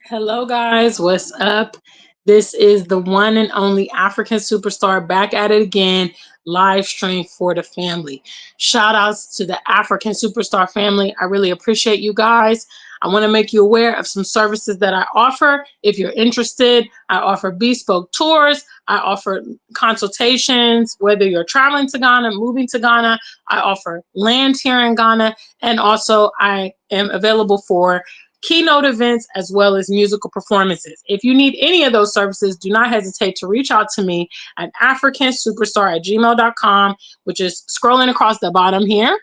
Hello, guys. What's up? This is the one and only African superstar back at it again, live stream for the family. Shout outs to the African superstar family. I really appreciate you guys. I want to make you aware of some services that I offer. If you're interested, I offer bespoke tours. I offer consultations, whether you're traveling to Ghana, moving to Ghana. I offer land here in Ghana. And also, I am available for keynote events, as well as musical performances. If you need any of those services, do not hesitate to reach out to me at africansuperstar@gmail.com, which is scrolling across the bottom here.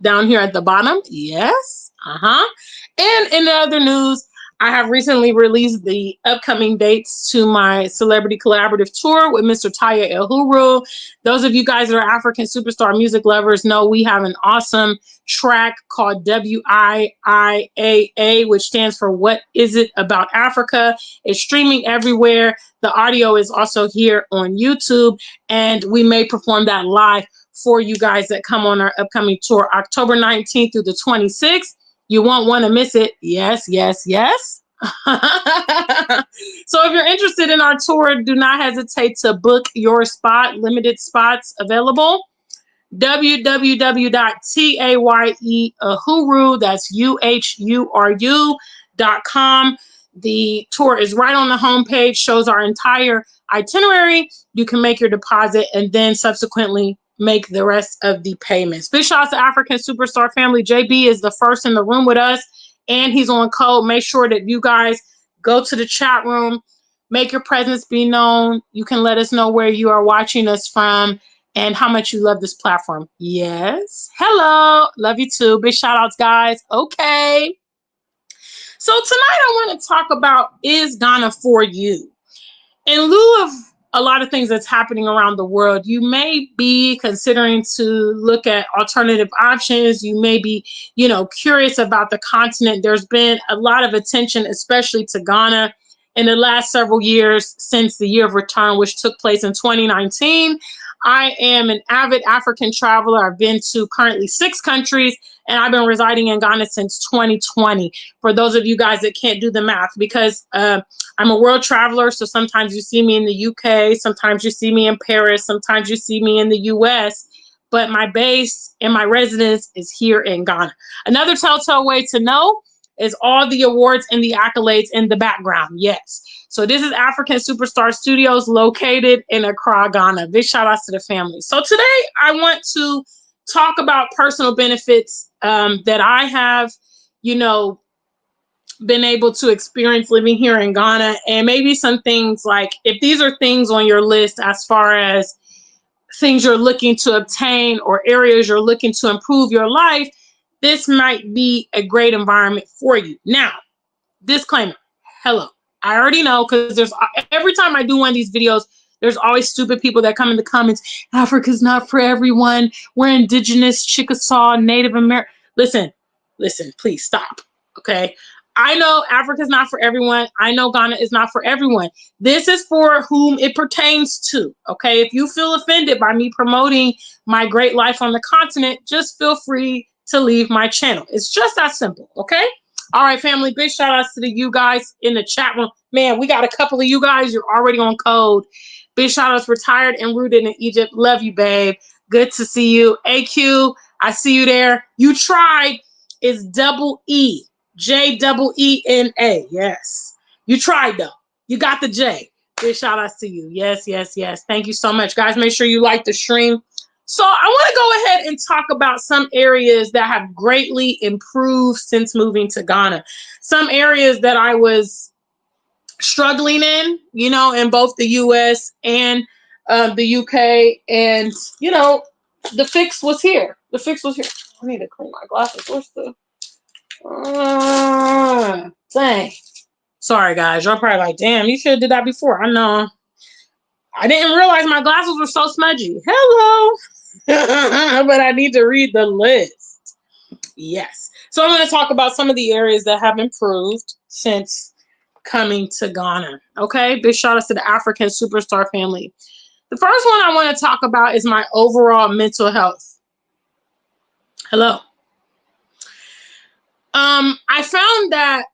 Down here at the bottom, yes. And in the other news, I have recently released the upcoming dates to my celebrity collaborative tour with Mr. Taye Uhuru. Those of you guys that are African superstar music lovers know we have an awesome track called WIIAA, which stands for What Is It About Africa? It's streaming everywhere. The audio is also here on YouTube, and we may perform that live for you guys that come on our upcoming tour, October 19th through the 26th. You won't want to miss it. Yes, yes, yes. So if you're interested in our tour, do not hesitate to book your spot. Limited spots available. www.tayeUhuru, that's UHURU.com. The tour is right on the homepage, shows our entire itinerary. You can make your deposit and then subsequently make the rest of the payments. Big shout out to African superstar family. JB is the first in the room with us, and he's on code. Make sure that you guys go to the chat room, make your presence be known. You can let us know where you are watching us from and how much you love this platform. Yes. Hello. Love you too. Big shout outs, guys. Okay. So tonight I want to talk about, is Ghana for you? In lieu of a lot of things that's happening around the world, you may be considering to look at alternative options. You may be, curious about the continent. There's been a lot of attention, especially to Ghana in the last several years since the year of return, which took place in 2019. I am an avid African traveler. I've been to currently 6 countries, and I've been residing in Ghana since 2020. For those of you guys that can't do the math, because I'm a world traveler, so sometimes you see me in the UK, sometimes you see me in Paris, sometimes you see me in the US, but my base and my residence is here in Ghana. Another telltale way to know is all the awards and the accolades in the background. Yes. So this is African Superstar Studios located in Accra, Ghana. Big shout outs to the family. So today I want to talk about personal benefits that I have, been able to experience living here in Ghana, and maybe some things like, if these are things on your list as far as things you're looking to obtain or areas you're looking to improve your life, this might be a great environment for you. Now, disclaimer, hello. I already know, because every time I do one of these videos, there's always stupid people that come in the comments. Africa's not for everyone. We're indigenous, Chickasaw, Native American. Listen, please stop. Okay. I know Africa's not for everyone. I know Ghana is not for everyone. This is for whom it pertains to. Okay. If you feel offended by me promoting my great life on the continent, just feel free to leave my channel. It's just that simple. Okay. All right, family. Big shout outs to you guys in the chat room. Man, we got a couple of you guys. You're already on code. Big shout outs. Retired and rooted in Egypt. Love you, babe. Good to see you. AQ, I see you there. You tried. Is double E. JEENA. Yes. You tried, though. You got the J. Big shout outs to you. Yes, yes, yes. Thank you so much, guys. Make sure you like the stream. So I want to go ahead and talk about some areas that have greatly improved since moving to Ghana. Some areas that I was struggling in, in both the US and the UK. And, the fix was here. The fix was here. I need to clean my glasses. Where's the... dang. Sorry, guys. Y'all probably like, damn, you should have did that before. I know. I didn't realize my glasses were so smudgy. Hello. But I need to read the list. Yes. So I'm going to talk about some of the areas that have improved since coming to Ghana. Okay. Big shout out to the African superstar family. The first one I want to talk about is my overall mental health. Hello. I found that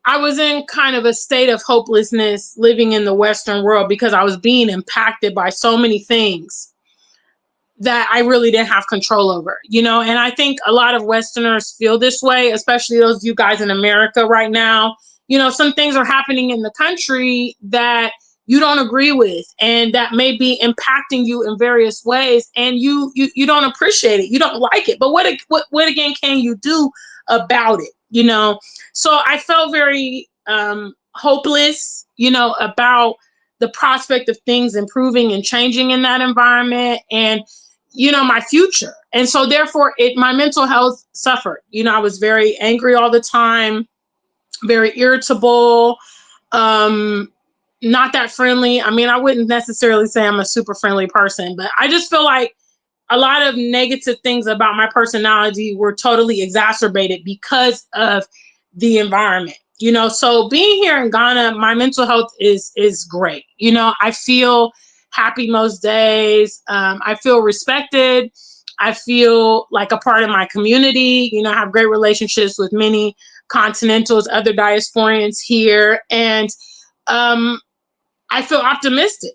I was in kind of a state of hopelessness living in the Western world because I was being impacted by so many things that I really didn't have control over, and I think a lot of Westerners feel this way, especially those of you guys in America right now. Some things are happening in the country that you don't agree with and that may be impacting you in various ways, and you don't appreciate it. You don't like it. But what again can you do about it? So I felt very hopeless, about the prospect of things improving and changing in that environment, and my future. And so therefore my mental health suffered. I was very angry all the time, very irritable, um, not that friendly. I mean, I wouldn't necessarily say I'm a super friendly person, but I just feel like a lot of negative things about my personality were totally exacerbated because of the environment. So being here in Ghana, my mental health is great. I feel happy most days. I feel respected. I feel like a part of my community. I have great relationships with many continentals, other diasporians here, and I feel optimistic,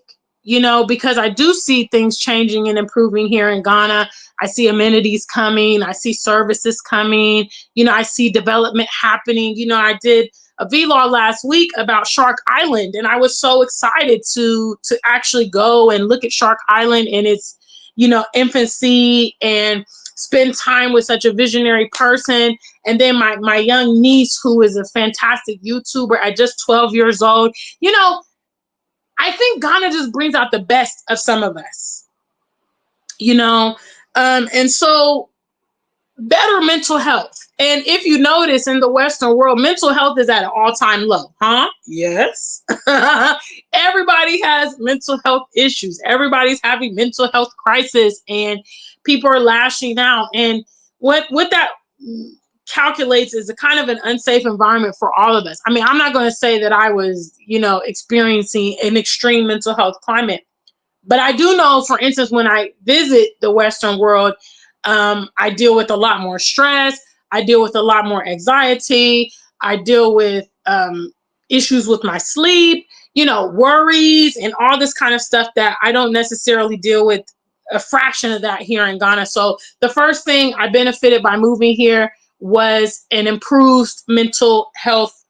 because I do see things changing and improving here in Ghana. I see amenities coming. I see services coming. I see development happening. I did a vlog last week about Shark Island, and I was so excited to actually go and look at Shark Island in its, infancy, and spend time with such a visionary person. And then my young niece, who is a fantastic YouTuber at just 12 years old, I think Ghana just brings out the best of some of us, and so better mental health. And if you notice in the Western world, mental health is at an all-time low, huh? Yes. Everybody has mental health issues. Everybody's having mental health crisis, and people are lashing out. And what that calculates is a kind of an unsafe environment for all of us. I mean, I'm not going to say that I was, experiencing an extreme mental health climate, but I do know, for instance, when I visit the Western world, I deal with a lot more stress. I deal with a lot more anxiety. I deal with issues with my sleep, worries, and all this kind of stuff that I don't necessarily deal with a fraction of that here in Ghana. So the first thing I benefited by moving here was an improved mental health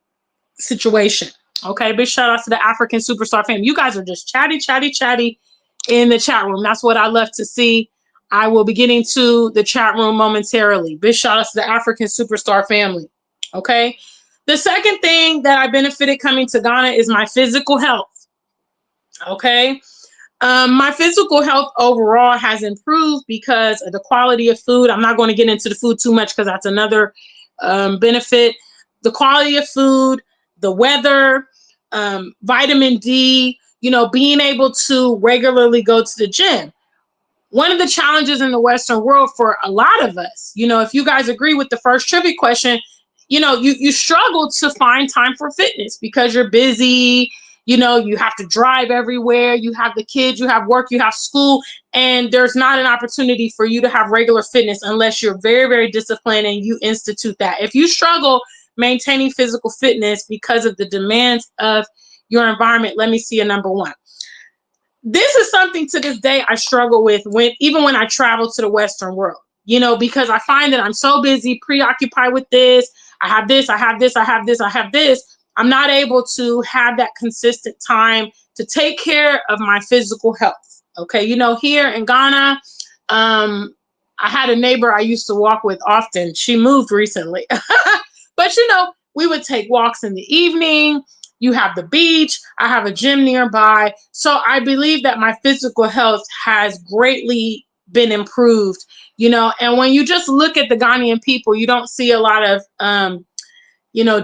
situation. Okay, big shout out to the African Superstar family. You guys are just chatty, chatty, chatty in the chat room. That's what I love to see. I will be getting to the chat room momentarily. Big shout out to the African Superstar family. Okay, the second thing that I benefited coming to Ghana is my physical health. Okay, my physical health overall has improved because of the quality of food. I'm not going to get into the food too much because that's another benefit. The quality of food, the weather, vitamin D, being able to regularly go to the gym. One of the challenges in the Western world for a lot of us, if you guys agree with the first trivia question, you struggle to find time for fitness because you're busy. You have to drive everywhere. You have the kids, you have work, you have school, and there's not an opportunity for you to have regular fitness unless you're very, very disciplined and you institute that. If you struggle maintaining physical fitness because of the demands of your environment, let me see a number one. This is something to this day I struggle with even when I travel to the Western world, because I find that I'm so busy, preoccupied with this. I have this, I have this, I have this, I have this. I'm not able to have that consistent time to take care of my physical health. Okay. Here in Ghana, I had a neighbor I used to walk with often. She moved recently, but we would take walks in the evening. You have the beach. I have a gym nearby. So I believe that my physical health has greatly been improved, and when you just look at the Ghanaian people, you don't see a lot of,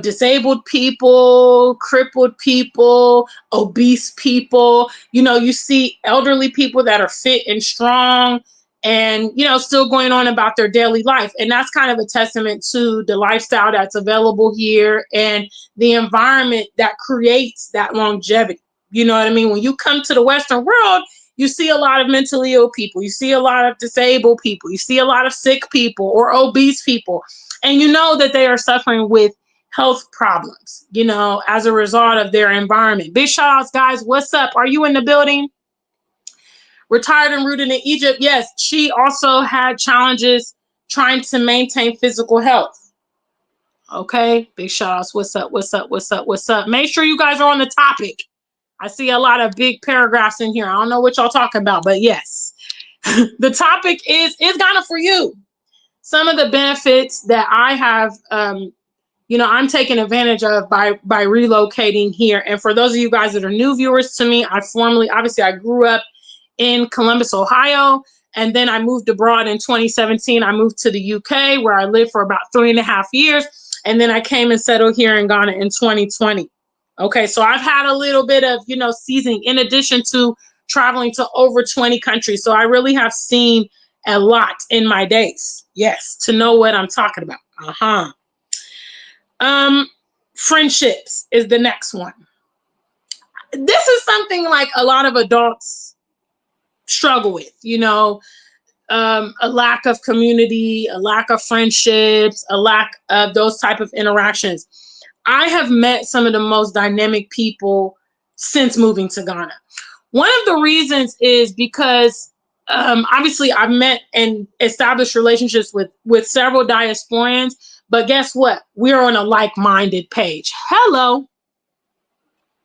disabled people, crippled people, obese people. You see elderly people that are fit and strong and, still going on about their daily life. And that's kind of a testament to the lifestyle that's available here and the environment that creates that longevity. You know what I mean? When you come to the Western world, you see a lot of mentally ill people. You see a lot of disabled people. You see a lot of sick people or obese people. And you know that they are suffering with health problems, you know, as a result of their environment. Big shout outs, guys. What's up? Are you in the building? Retired and rooted in Egypt. Yes, she also had challenges trying to maintain physical health. Okay, big shout outs. What's up? What's up? What's up? What's up? Make sure you guys are on the topic. I see a lot of big paragraphs in here. I don't know what y'all talking about, but yes. The topic is Ghana for you? Some of the benefits that I have, you know, I'm taking advantage of by relocating here. And for those of you guys that are new viewers to me, obviously I grew up in Columbus, Ohio, and then I moved abroad in 2017. I moved to the UK where I lived for about 3.5 years. And then I came and settled here in Ghana in 2020. Okay, so I've had a little bit of, you know, seasoning in addition to traveling to over 20 countries. So I really have seen a lot in my days. Yes, to know what I'm talking about. Friendships is the next one. This is something like a lot of adults struggle with, you know, a lack of community, a lack of friendships, a lack of those type of interactions. I have met some of the most dynamic people since moving to Ghana. One of the reasons is because obviously I've met and established relationships with several diasporians, but guess what? We're on a like-minded page. Hello.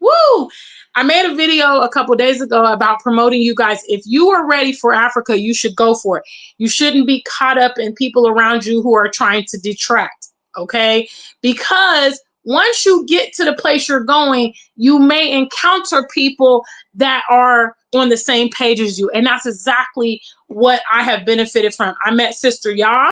Woo! I made a video a couple days ago about promoting you guys. If you are ready for Africa, you should go for it. You shouldn't be caught up in people around you who are trying to detract, okay? Because once you get to the place you're going, you may encounter people that are on the same page as you. And that's exactly what I have benefited from. I met Sister Ya.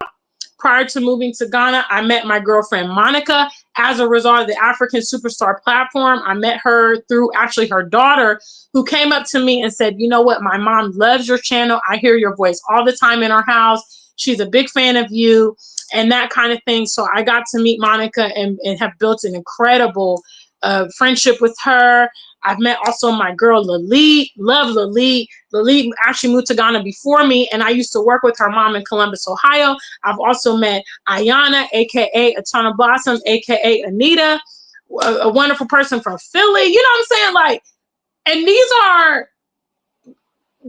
Prior to moving to Ghana, I met my girlfriend Monica. As a result of the African Superstar platform, I met her through actually her daughter, who came up to me and said, you know what, my mom loves your channel. I hear your voice all the time in our house. She's a big fan of you and that kind of thing. So I got to meet Monica and have built an incredible friendship with her. I've met also my girl Lalit. Love Lalit. Lalit actually moved to Ghana before me, and I used to work with her mom in Columbus, Ohio. I've also met Ayana, aka Eternal Blossom, aka Anita, a wonderful person from Philly. You know what I'm saying? Like, and these are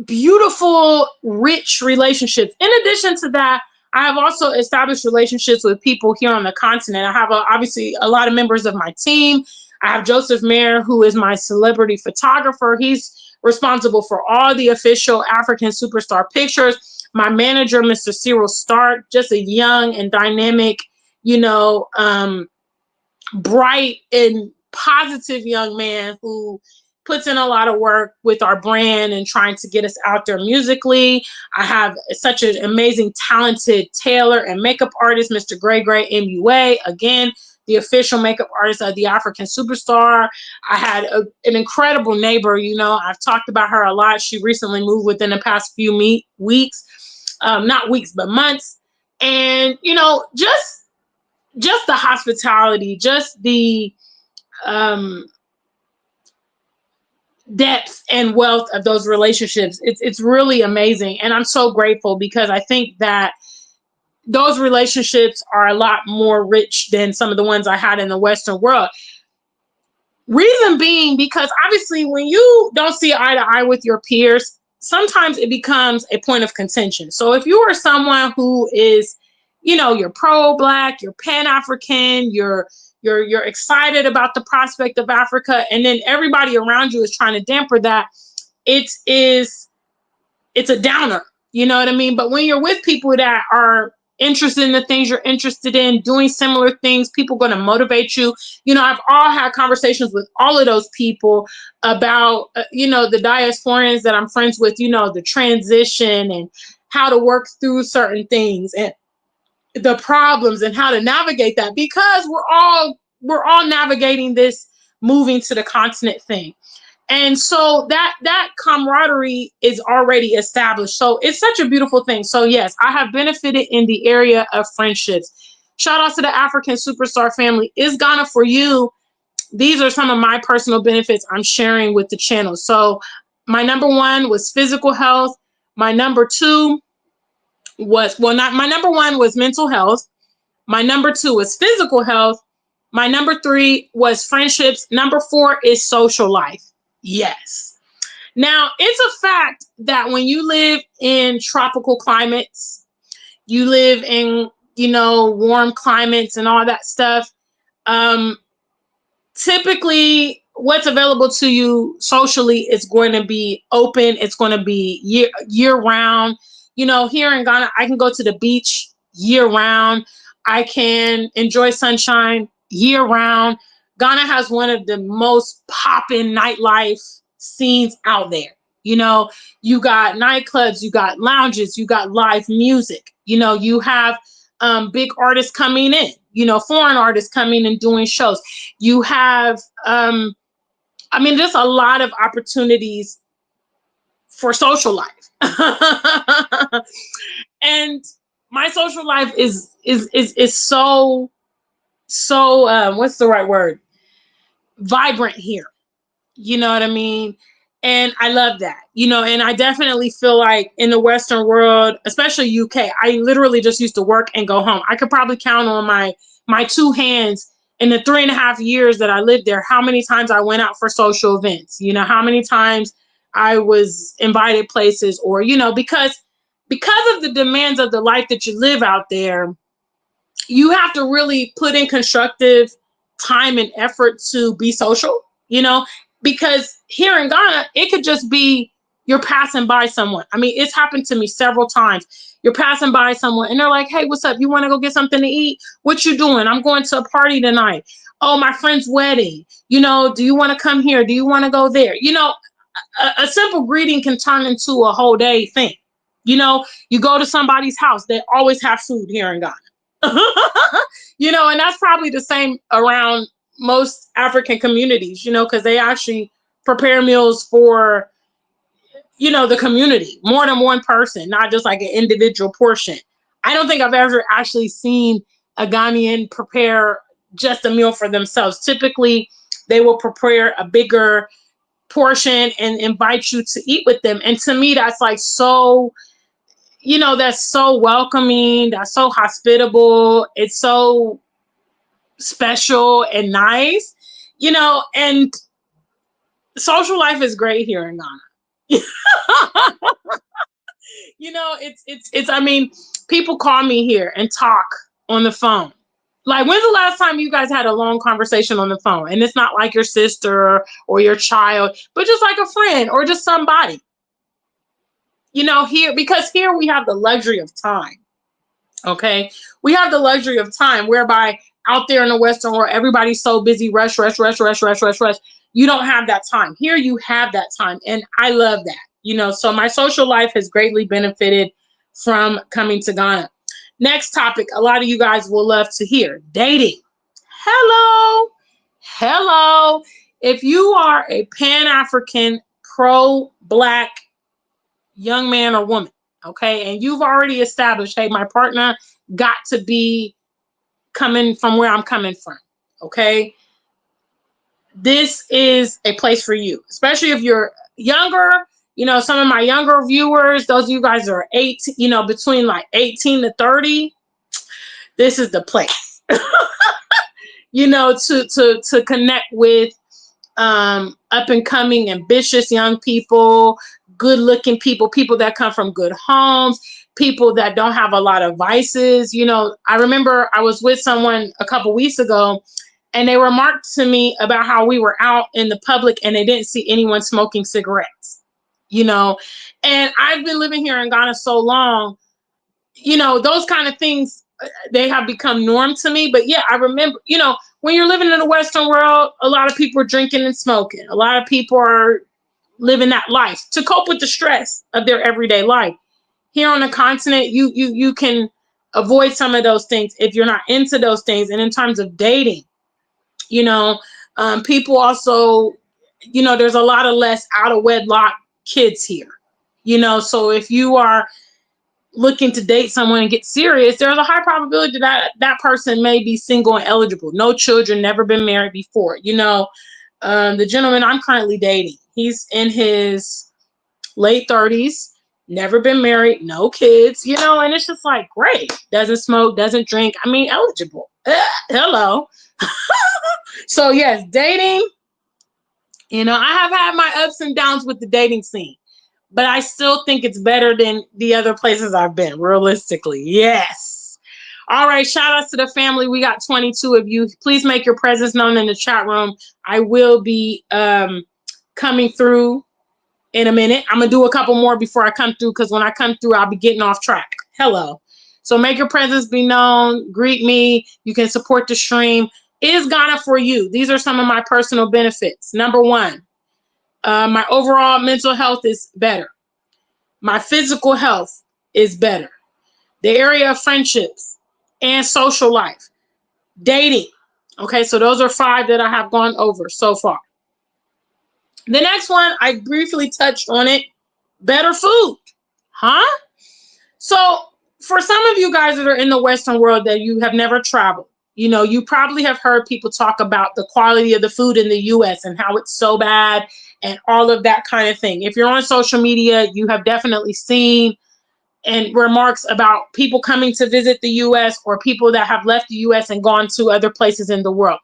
beautiful, rich relationships. In addition to that, I have also established relationships with people here on the continent. I have obviously a lot of members of my team. I have Joseph Mayer, who is my celebrity photographer. He's responsible for all the official African Superstar pictures. My manager, Mr. Cyril Stark, just a young and dynamic, you know, bright and positive young man who puts in a lot of work with our brand and trying to get us out there musically. I have such an amazing, talented tailor and makeup artist, Mr. Gray MUA. Again, the official makeup artist of the African Superstar. I had an incredible neighbor. You know, I've talked about her a lot. She recently moved within the past few weeks, not weeks, but months. And, you know, just the hospitality, just the depth and wealth of those relationships. It's really amazing. And I'm so grateful because I think that those relationships are a lot more rich than some of the ones I had in the Western world. Reason being, because obviously when you don't see eye to eye with your peers, sometimes it becomes a point of contention. So if you are someone who is, you know, you're pro-Black, you're Pan-African, you're excited about the prospect of Africa, and then everybody around you is trying to damper that, it's a downer. You know what I mean? But when you're with people that are interested in the things you're interested in, doing similar things, people going to motivate you. You know, I've all had conversations with all of those people about, you know, the diasporians that I'm friends with, you know, the transition and how to work through certain things and the problems and how to navigate that, because we're all navigating this moving to the continent thing. And so that camaraderie is already established. So it's such a beautiful thing. So yes, I have benefited in the area of friendships. Shout out to the African Superstar family. Is Ghana for you? These are some of my personal benefits I'm sharing with the channel. So my number one was physical health. My number two was, well, not my number one was mental health. My number two was physical health. My number 3 was friendships. Number 4 is social life. Yes. Now, it's a fact that when you live in tropical climates, you live in, warm climates and all that stuff, um, typically what's available to you socially is going to be open. It's going to be year round. Here in Ghana, I can go to the beach year round. I can enjoy sunshine year round. Ghana has one of the most poppin' nightlife scenes out there. You got nightclubs, you got lounges, you got live music. You have big artists coming in, foreign artists coming and doing shows. You have, there's a lot of opportunities for social life. And my social life is so what's the right word? Vibrant here. You know what I mean? And I love that, and I definitely feel like in the Western world, especially UK, I literally just used to work and go home. I could probably count on my 2 hands in the 3.5 years that I lived there, how many times I went out for social events, how many times I was invited places, or, because of the demands of the life that you live out there, you have to really put in constructive time and effort to be social, because here in Ghana, it could just be you're passing by someone. It's happened to me several times. You're passing by someone and they're like, hey, what's up? You want to go get something to eat? What you doing? I'm going to a party tonight. Oh, my friend's wedding. Do you want to come here? Do you want to go there? A simple greeting can turn into a whole day thing. You go to somebody's house, they always have food here in Ghana. And that's probably the same around most African communities, because they actually prepare meals for, the community, more than one person, not just like an individual portion. I don't think I've ever actually seen a Ghanaian prepare just a meal for themselves. Typically, they will prepare a bigger portion and invite you to eat with them. And to me, that's like so, that's so welcoming. That's so hospitable. It's so special and nice, and social life is great here in Ghana. People call me here and talk on the phone. Like, when's the last time you guys had a long conversation on the phone? And it's not like your sister or your child, but just like a friend or just somebody. Because here we have the luxury of time. Okay. We have the luxury of time whereby out there in the Western world, everybody's so busy, rush, rush, rush, rush, rush, rush, rush. You don't have that time. Here you have that time. And I love that, so my social life has greatly benefited from coming to Ghana. Next topic, a lot of you guys will love to hear: dating. Hello. Hello. If you are a Pan-African, pro-Black young man or woman, okay, and you've already established, hey, my partner got to be coming from where I'm coming from, okay, this is a place for you, especially if you're younger. Some of my younger viewers, those of you guys that are 18, between like 18 to 30, this is the place, to connect with up and coming, ambitious young people, good looking people that come from good homes, people that don't have a lot of vices. I remember I was with someone a couple weeks ago and they remarked to me about how we were out in the public and they didn't see anyone smoking cigarettes, and I've been living here in Ghana so long, those kind of things, they have become norm to me. But yeah, I remember, when you're living in the Western world, a lot of people are drinking and smoking. A lot of people are living that life to cope with the stress of their everyday life. Here on the continent, you can avoid some of those things if you're not into those things. And in terms of dating, people also, there's a lot of less out of wedlock kids here. So if you are looking to date someone and get serious, there's a high probability that that person may be single and eligible, no children, never been married before. The gentleman I'm currently dating, he's in his late 30s, never been married, no kids, and it's just like, great, doesn't smoke, doesn't drink, eligible. Hello. So yes, dating, I have had my ups and downs with the dating scene, but I still think it's better than the other places I've been, realistically. Yes. All right, shout outs to the family. We got 22 of you. Please make your presence known in the chat room. I will be coming through in a minute. I'm going to do a couple more before I come through, because when I come through, I'll be getting off track. Hello. So make your presence be known. Greet me. You can support the stream. Is Ghana for you? These are some of my personal benefits. Number one, my overall mental health is better. My physical health is better. The area of friendships and social life. Dating. Okay, so those are 5 that I have gone over so far. The next one, I briefly touched on it. Better food. Huh? So for some of you guys that are in the Western world that you have never traveled, you probably have heard people talk about the quality of the food in the US and how it's so bad and all of that kind of thing. If you're on social media, you have definitely seen and remarks about people coming to visit the US or people that have left the US and gone to other places in the world.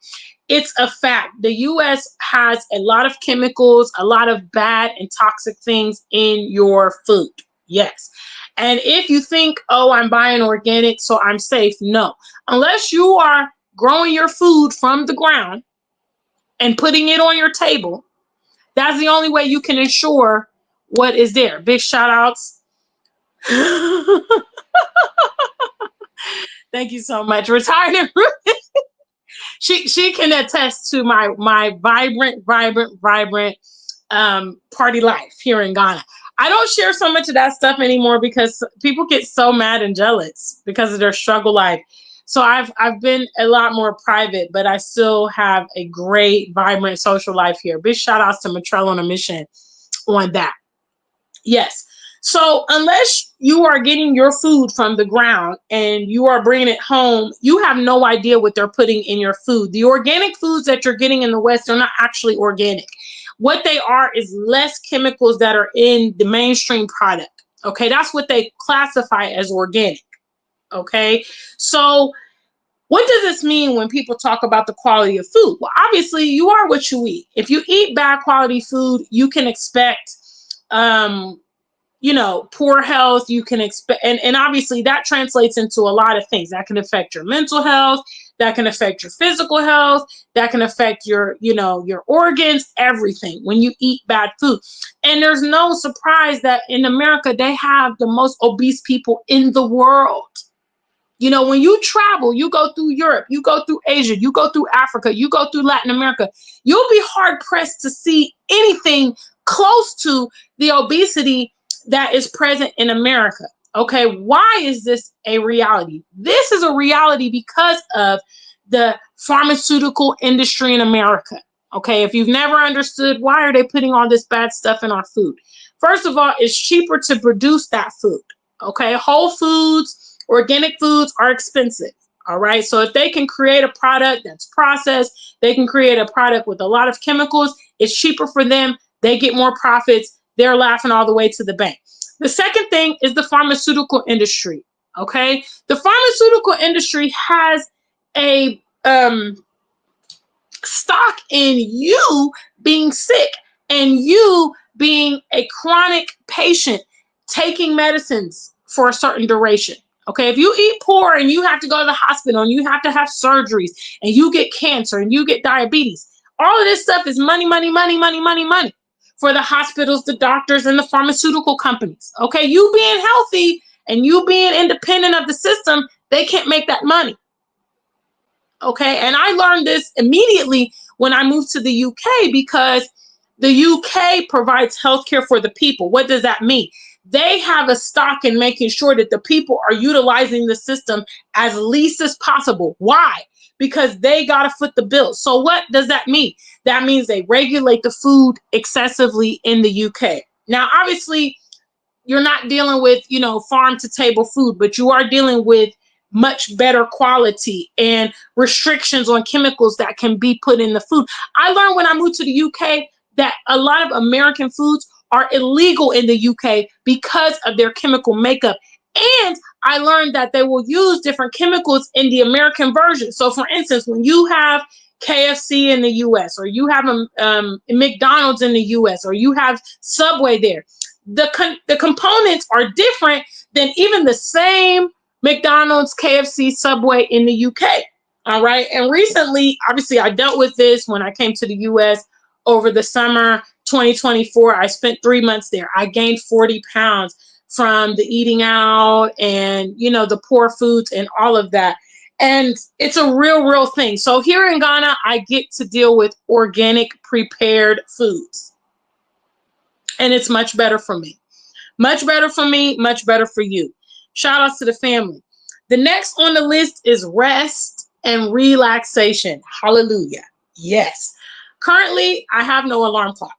It's a fact. The US has a lot of chemicals, a lot of bad and toxic things in your food. Yes. And if you think, oh, I'm buying organic, so I'm safe, no. Unless you are growing your food from the ground and putting it on your table, that's the only way you can ensure what is there. Big shout outs. Thank you so much. Retired. She can attest to my vibrant party life here in Ghana. I don't share so much of that stuff anymore because people get so mad and jealous because of their struggle life. So I've been a lot more private, but I still have a great, vibrant social life here. Big shout outs to Matrell on a mission on that. Yes. So unless you are getting your food from the ground and you are bringing it home, you have no idea what they're putting in your food. The organic foods that you're getting in the West are not actually organic. What they are is less chemicals that are in the mainstream product. Okay, that's what they classify as organic. Okay, so what does this mean when people talk about the quality of food? Well, obviously, you are what you eat. If you eat bad quality food, you can expect poor health. You can expect, and obviously that translates into a lot of things. That can affect your mental health, that can affect your physical health, that can affect your organs, everything when you eat bad food. And there's no surprise that in America, they have the most obese people in the world. When you travel, you go through Europe, you go through Asia, you go through Africa, you go through Latin America, you'll be hard pressed to see anything close to the obesity that is present in America. Okay, why is this a reality? This is a reality because of the pharmaceutical industry in America. Okay, if you've never understood, why are they putting all this bad stuff in our food? First of all, it's cheaper to produce that food. Okay, Whole Foods, organic foods are expensive. All right, so if they can create a product that's processed, they can create a product with a lot of chemicals, it's cheaper for them, they get more profits, they're laughing all the way to the bank. The second thing is the pharmaceutical industry. Okay, the pharmaceutical industry has a stock in you being sick and you being a chronic patient taking medicines for a certain duration. Okay, if you eat poor and you have to go to the hospital and you have to have surgeries and you get cancer and you get diabetes, all of this stuff is money, money, money, money, money, money for the hospitals, the doctors, and the pharmaceutical companies. Okay, you being healthy and you being independent of the system, they can't make that money. Okay, and I learned this immediately when I moved to the UK because the UK provides healthcare for the people. What does that mean? They have a stock in making sure that the people are utilizing the system as least as possible. Why? Because they got to foot the bill. So what does that mean? That means they regulate the food excessively in the UK. Now, obviously, you're not dealing with, farm to table food, but you are dealing with much better quality and restrictions on chemicals that can be put in the food. I learned when I moved to the UK that a lot of American foods are illegal in the UK because of their chemical makeup. And I learned that they will use different chemicals in the American version. So for instance, when you have KFC in the US, or you have a McDonald's in the US, or you have Subway there, the components are different than even the same McDonald's, KFC, Subway in the UK. All right. And recently, obviously, I dealt with this when I came to the US over the summer 2024. I spent 3 months there. I gained 40 pounds from the eating out and, you know, the poor foods and all of that. And it's a real thing. So here in Ghana, I get to deal with organic prepared foods. And it's much better for me. Much better for me, much better for you. Shout outs to the family. The next on the list is rest and relaxation. Hallelujah. Yes. Currently, I have no alarm clock.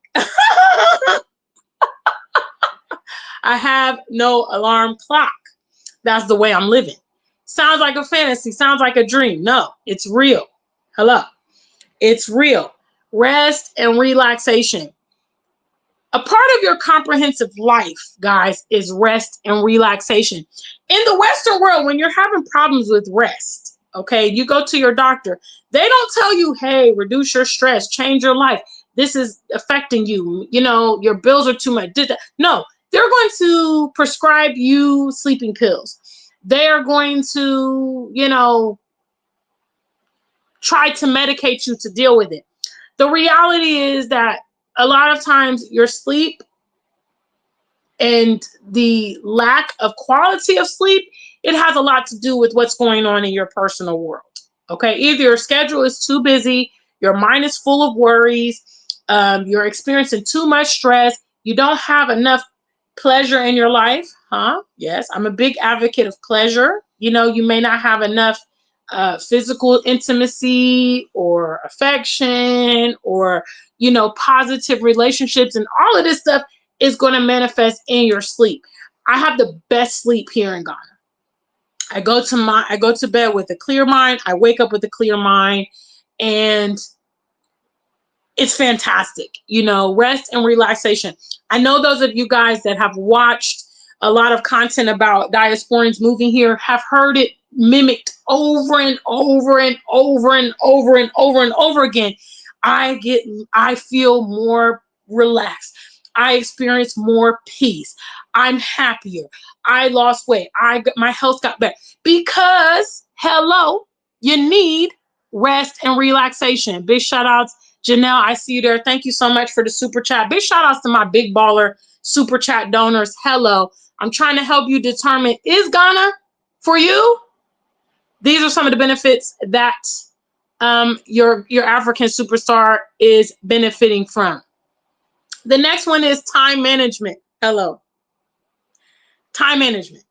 I have no alarm clock. That's the way I'm living. Sounds like a fantasy, sounds like a dream. No, it's real. Hello. It's real. Rest and relaxation. A part of your comprehensive life, guys, is rest and relaxation. In the Western world, when you're having problems with rest, okay, you go to your doctor. They don't tell you, hey, reduce your stress, change your life. This is affecting you. You know, your bills are too much. No, they're going to prescribe you sleeping pills. They are going to, you know, try to medicate you to deal with it. The reality is that a lot of times your sleep and the lack of quality of sleep, it has a lot to do with what's going on in your personal world. Okay, either your schedule is too busy, your mind is full of worries, you're experiencing too much stress, you don't have enough pleasure in your life, huh? Yes, I'm a big advocate of pleasure. You know, you may not have enough physical intimacy or affection or, you know, positive relationships, and all of this stuff is going to manifest in your sleep. I have the best sleep here in Ghana. I go to bed with a clear mind. I wake up with a clear mind, and it's fantastic. You know, rest and relaxation. I know those of you guys that have watched a lot of content about diasporans moving here have heard it mimicked over and over and over and over and over and over again. I feel more relaxed. I experience more peace. I'm happier. I lost weight. My health got better because, hello, you need rest and relaxation. Big shout outs. Janelle, I see you there. Thank you so much for the super chat. Big shout outs to my big baller super chat donors. Hello. I'm trying to help you determine, is Ghana for you? These are some of the benefits that your African superstar is benefiting from. The next one is time management. Hello. Time management.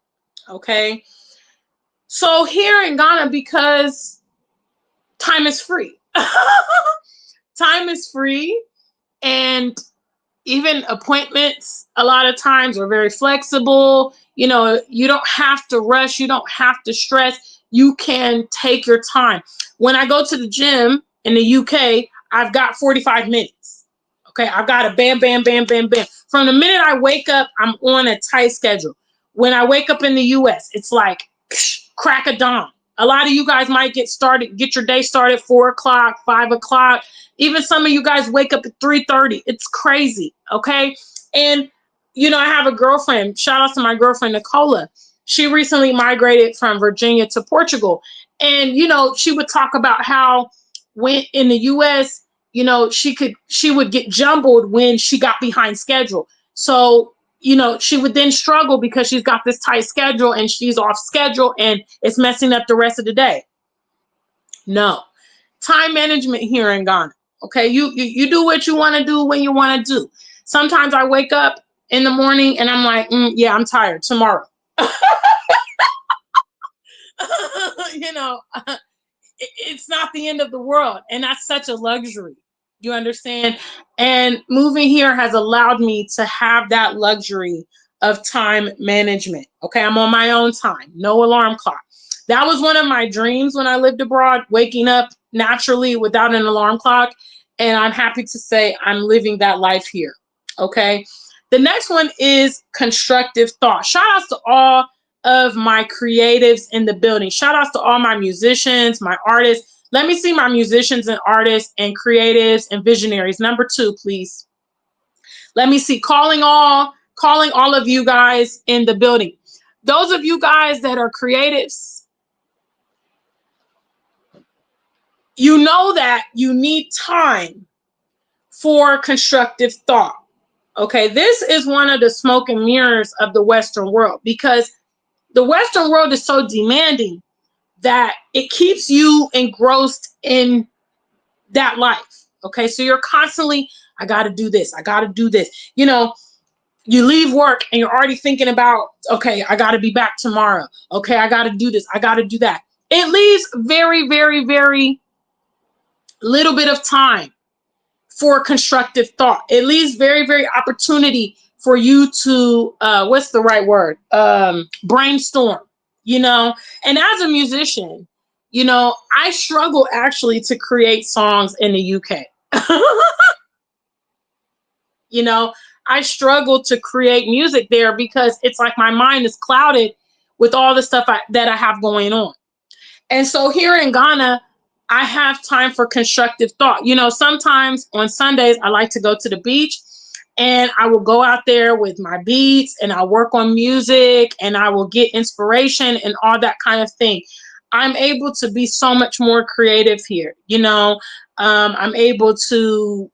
Okay. So here in Ghana, because time is free. Time is free, and even appointments a lot of times are very flexible. You know, you don't have to rush. You don't have to stress. You can take your time. When I go to the gym in the UK, I've got 45 minutes. Okay, I've got a bam, bam, bam, bam, bam. From the minute I wake up, I'm on a tight schedule. When I wake up in the US, it's like crack of dawn. A lot of you guys might get your day started 4 o'clock, 5 o'clock. Even some of you guys wake up at 3:30. It's crazy, okay? And, you know, I have a girlfriend. Shout out to my girlfriend, Nicola. She recently migrated from Virginia to Portugal. And, you know, she would talk about how when in the U.S., you know, she would get jumbled when she got behind schedule. So, you know, she would then struggle because she's got this tight schedule and she's off schedule and it's messing up the rest of the day. No. Time management here in Ghana. Okay, you do what you want to do when you want to do. Sometimes I wake up in the morning and I'm like, yeah, I'm tired. Tomorrow. You know, it's not the end of the world. And that's such a luxury. You understand? And moving here has allowed me to have that luxury of time management. Okay, I'm on my own time. No alarm clock. That was one of my dreams when I lived abroad, waking up naturally without an alarm clock. And I'm happy to say I'm living that life here. Okay. The next one is constructive thought. Shout outs to all of my creatives in the building. Shout outs to all my musicians, my artists. Let me see my musicians and artists and creatives and visionaries. Number 2, please. Let me see. Calling all of you guys in the building. Those of you guys that are creatives, you know that you need time for constructive thought. Okay, this is one of the smoke and mirrors of the Western world, because the Western world is so demanding that it keeps you engrossed in that life. Okay, so you're constantly, I got to do this, I got to do this. You know, you leave work and you're already thinking about, okay, I got to be back tomorrow. Okay, I got to do this, I got to do that. It leaves very, very, very little bit of time for constructive thought. It leaves very, very opportunity for you to, what's the right word? Brainstorm, you know? And as a musician, you know, I struggle actually to create songs in the UK. You know, I struggle to create music there because it's like my mind is clouded with all the stuff that I have going on. And so here in Ghana, I have time for constructive thought. You know, sometimes on Sundays, I like to go to the beach and I will go out there with my beats and I'll work on music and I will get inspiration and all that kind of thing. I'm able to be so much more creative here. You know, I'm able to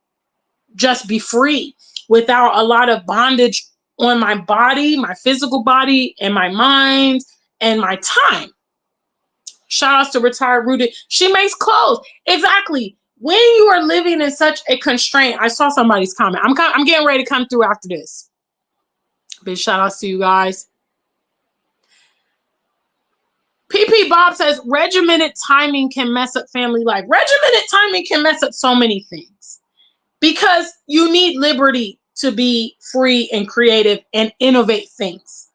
just be free without a lot of bondage on my body, my physical body, and my mind and my time. Shout outs to Retired Rooted. She makes clothes. Exactly. When you are living in such a constraint, I saw somebody's comment. I'm getting ready to come through after this. Big shout outs to you guys. PP Bob says regimented timing can mess up family life. Regimented timing can mess up so many things because you need liberty to be free and creative and innovate things.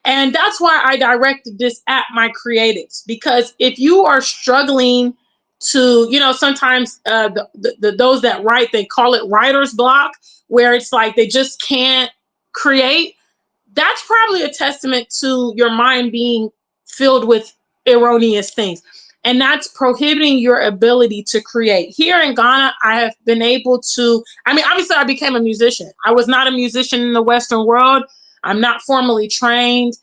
And that's why I directed this at my creatives, because if you are struggling to, you know, sometimes those that write, they call it writer's block, where it's like they just can't create. That's probably a testament to your mind being filled with erroneous things. And that's prohibiting your ability to create. Here in Ghana, I have been able to, I mean, obviously I became a musician. I was not a musician in the Western world. I'm not formally trained.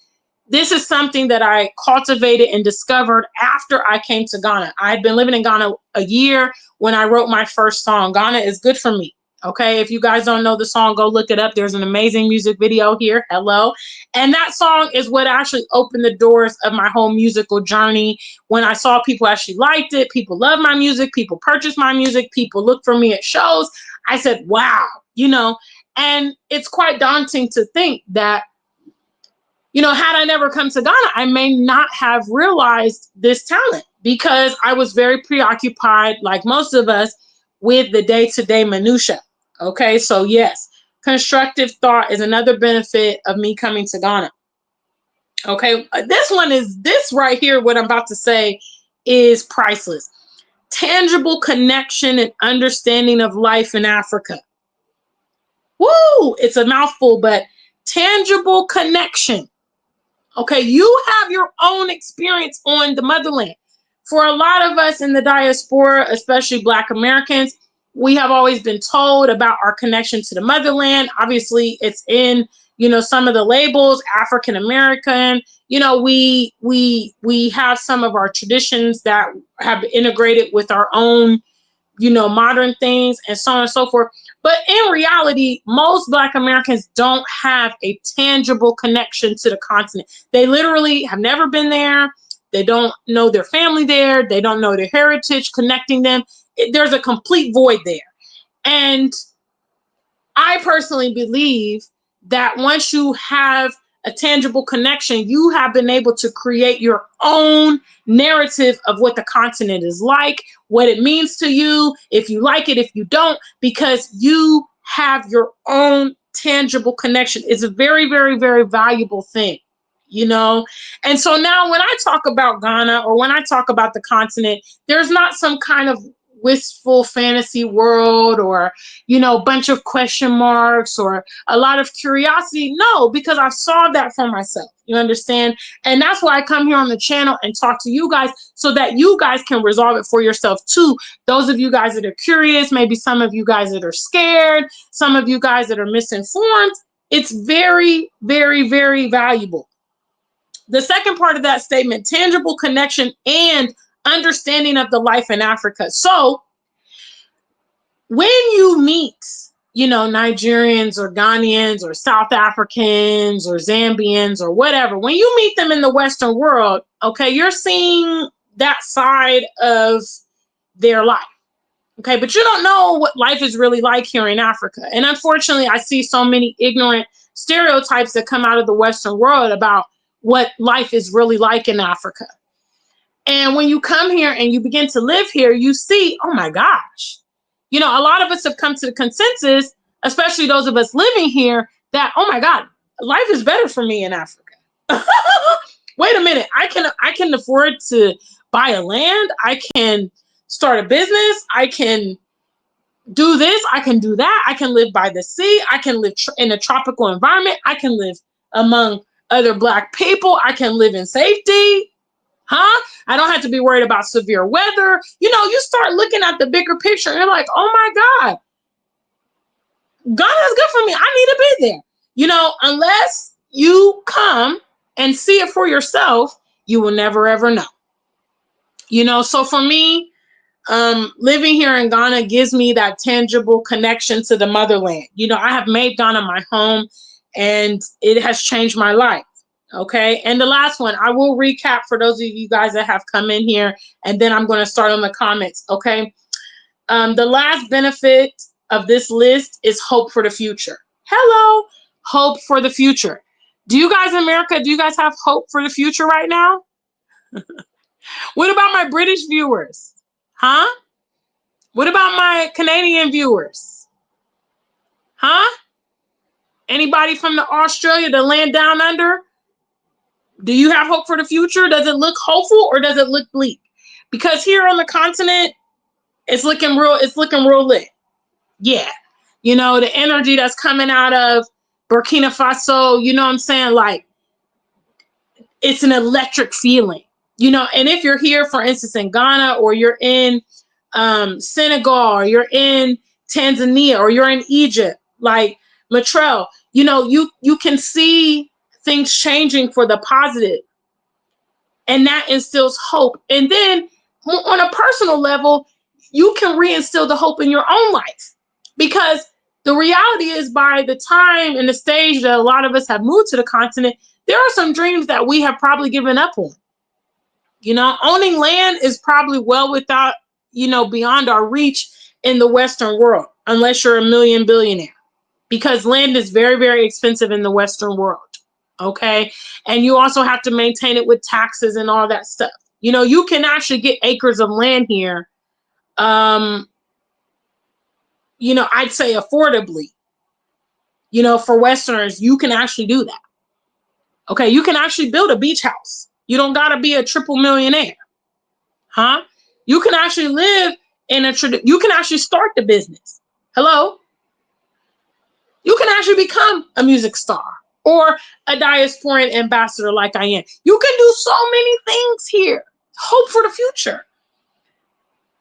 This is something that I cultivated and discovered after I came to Ghana. I had been living in Ghana a year when I wrote my first song. Ghana is good for me. Okay, if you guys don't know the song, go look it up. There's an amazing music video here. Hello. And that song is what actually opened the doors of my whole musical journey. When I saw people actually liked it, people love my music, people purchase my music, people look for me at shows, I said, wow, you know, and it's quite daunting to think that, you know, had I never come to Ghana, I may not have realized this talent because I was very preoccupied, like most of us, with the day-to-day minutia. Okay, so yes, constructive thought is another benefit of me coming to Ghana. Okay, this right here, what I'm about to say is priceless. Tangible connection and understanding of life in Africa. Woo! It's a mouthful, but tangible connection. Okay, you have your own experience on the motherland. For a lot of us in the diaspora, especially Black Americans, we have always been told about our connection to the motherland. Obviously, it's in, you know, some of the labels, African American. You know, we have some of our traditions that have integrated with our own, you know, modern things and so on and so forth. But in reality, most Black Americans don't have a tangible connection to the continent. They literally have never been there. They don't know their family there. They don't know their heritage connecting them. There's a complete void there. And I personally believe that once you have a tangible connection, you have been able to create your own narrative of what the continent is like, what it means to you, if you like it, if you don't, because you have your own tangible connection. It's a very, very, very valuable thing, you know? And so now when I talk about Ghana or when I talk about the continent, there's not some kind of wistful fantasy world, or, you know, a bunch of question marks or a lot of curiosity. No, because I've solved that for myself. You understand? And that's why I come here on the channel and talk to you guys so that you guys can resolve it for yourself too. Those of you guys that are curious, maybe some of you guys that are scared, some of you guys that are misinformed, it's very, very, very valuable. The second part of that statement, tangible connection and understanding of the life in Africa. So when you meet, you know, Nigerians or Ghanaians or South Africans or Zambians or whatever, when you meet them in the Western world, okay, you're seeing that side of their life. Okay, but you don't know what life is really like here in Africa. And unfortunately, I see so many ignorant stereotypes that come out of the Western world about what life is really like in Africa. And when you come here and you begin to live here, you see, oh my gosh, you know, a lot of us have come to the consensus, especially those of us living here, that, oh my God, life is better for me in Africa. Wait a minute, I can afford to buy a land, I can start a business, I can do this, I can do that, I can live by the sea, I can live in a tropical environment, I can live among other Black people, I can live in safety. Huh? I don't have to be worried about severe weather. You know, you start looking at the bigger picture and you're like, oh my God, God is good for me. I need to be there. You know, unless you come and see it for yourself, you will never, ever know. You know, so for me, living here in Ghana gives me that tangible connection to the motherland. You know, I have made Ghana my home and it has changed my life. Okay. And the last one, I will recap for those of you guys that have come in here, and then I'm going to start on the comments. Okay. The last benefit of this list is hope for the future. Hello, hope for the future. Do you guys in America, do you guys have hope for the future right now? What about my British viewers? Huh? What about my Canadian viewers? Huh? Anybody from the Australia, the land down under? Do you have hope for the future? Does it look hopeful or does it look bleak? Because here on the continent, it's looking real lit. Yeah. You know, the energy that's coming out of Burkina Faso, you know what I'm saying? Like, it's an electric feeling, you know. And if you're here, for instance, in Ghana, or you're in Senegal, or you're in Tanzania, or you're in Egypt, like Latrell, you know, you can see things changing for the positive. And that instills hope. And then on a personal level, you can reinstill the hope in your own life. Because the reality is, by the time and the stage that a lot of us have moved to the continent, there are some dreams that we have probably given up on. You know, owning land is probably well without, you know, beyond our reach in the Western world, unless you're a million billionaire, because land is very, very expensive in the Western world. Okay. And you also have to maintain it with taxes and all that stuff. You know, you can actually get acres of land here. You know, I'd say affordably, you know, for Westerners, you can actually do that. Okay. You can actually build a beach house. You don't got to be a triple millionaire. Huh? You can actually live in you can actually start the business. Hello? You can actually become a music star or a diasporan ambassador like I am. You can do so many things here. Hope for the future.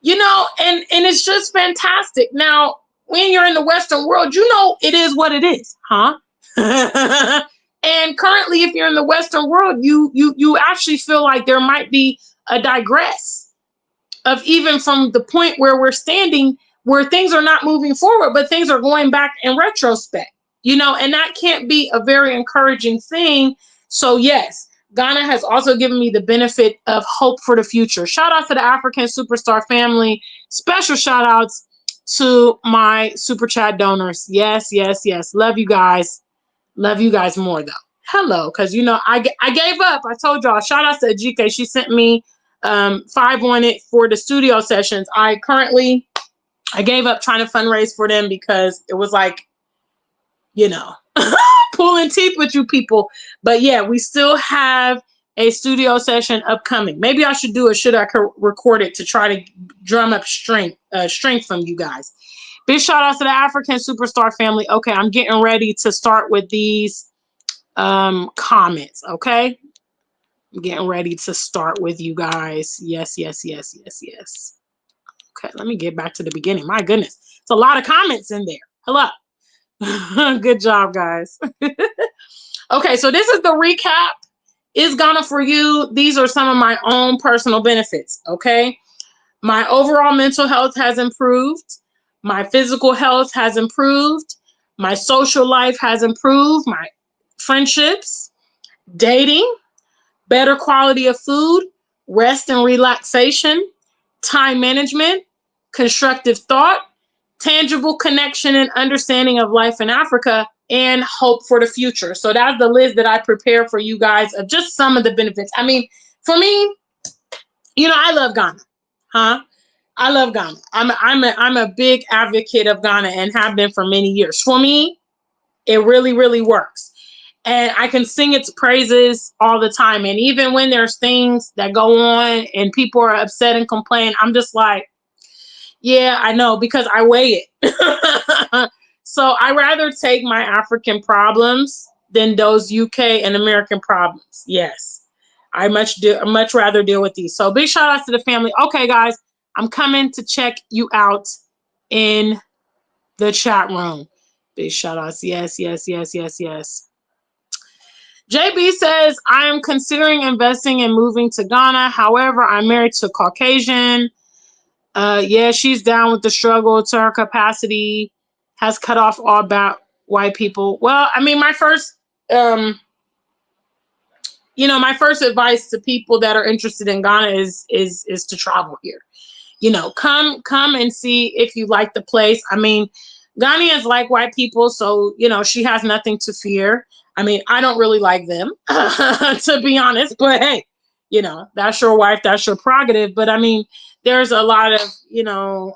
You know, and it's just fantastic. Now, when you're in the Western world, you know it is what it is, huh? And currently, if you're in the Western world, you actually feel like there might be a digress of, even from the point where we're standing, where things are not moving forward, but things are going back in retrospect. You know, and that can't be a very encouraging thing. So yes, Ghana has also given me the benefit of hope for the future. Shout out to the African Superstar family. Special shout outs to my super chat donors. Yes, yes, yes. Love you guys. Love you guys more though. Hello, because you know I gave up. I told y'all. Shout out to Ajike. She sent me 5 on it for the studio sessions. I gave up trying to fundraise for them because it was like, you know, pulling teeth with you people. But yeah, we still have a studio session upcoming. Maybe I should do it. Should I record it to try to drum up strength from you guys? Big shout out to the African Superstar family. Okay, I'm getting ready to start with these comments. Okay, I'm getting ready to start with you guys. Yes, yes, yes, yes, yes. Okay, let me get back to the beginning. My goodness, it's a lot of comments in there. Hello. Good job, guys. Okay, so this is the recap. Is Ghana for you? These are some of my own personal benefits. Okay, my overall mental health has improved. My physical health has improved. My social life has improved. My friendships, dating, better quality of food, rest and relaxation, time management, constructive thought, tangible connection and understanding of life in Africa, and hope for the future. So that's the list that I prepared for you guys of just some of the benefits. I mean, for me, you know, I love Ghana, huh? I love Ghana. I'm a big advocate of Ghana and have been for many years. For me, it really, really works. And I can sing its praises all the time. And even when there's things that go on and people are upset and complain, I'm just like, yeah, I know, because I weigh it. So I rather take my African problems than those UK and American problems. Yes. I much rather deal with these. So big shout out to the family. Okay, guys, I'm coming to check you out in the chat room. Big shout outs. Yes, yes, yes, yes, yes. JB says, I am considering investing and moving to Ghana. However, I'm married to Caucasian. Yeah, she's down with the struggle to her capacity, has cut off all about white people. Well, I mean, my first advice to people that are interested in Ghana is to travel here. You know, come and see if you like the place. I mean, Ghanaians like white people, so you know, she has nothing to fear. I mean, I don't really like them, to be honest, but hey, you know, that's your wife, that's your prerogative. But I mean, there's a lot of, you know,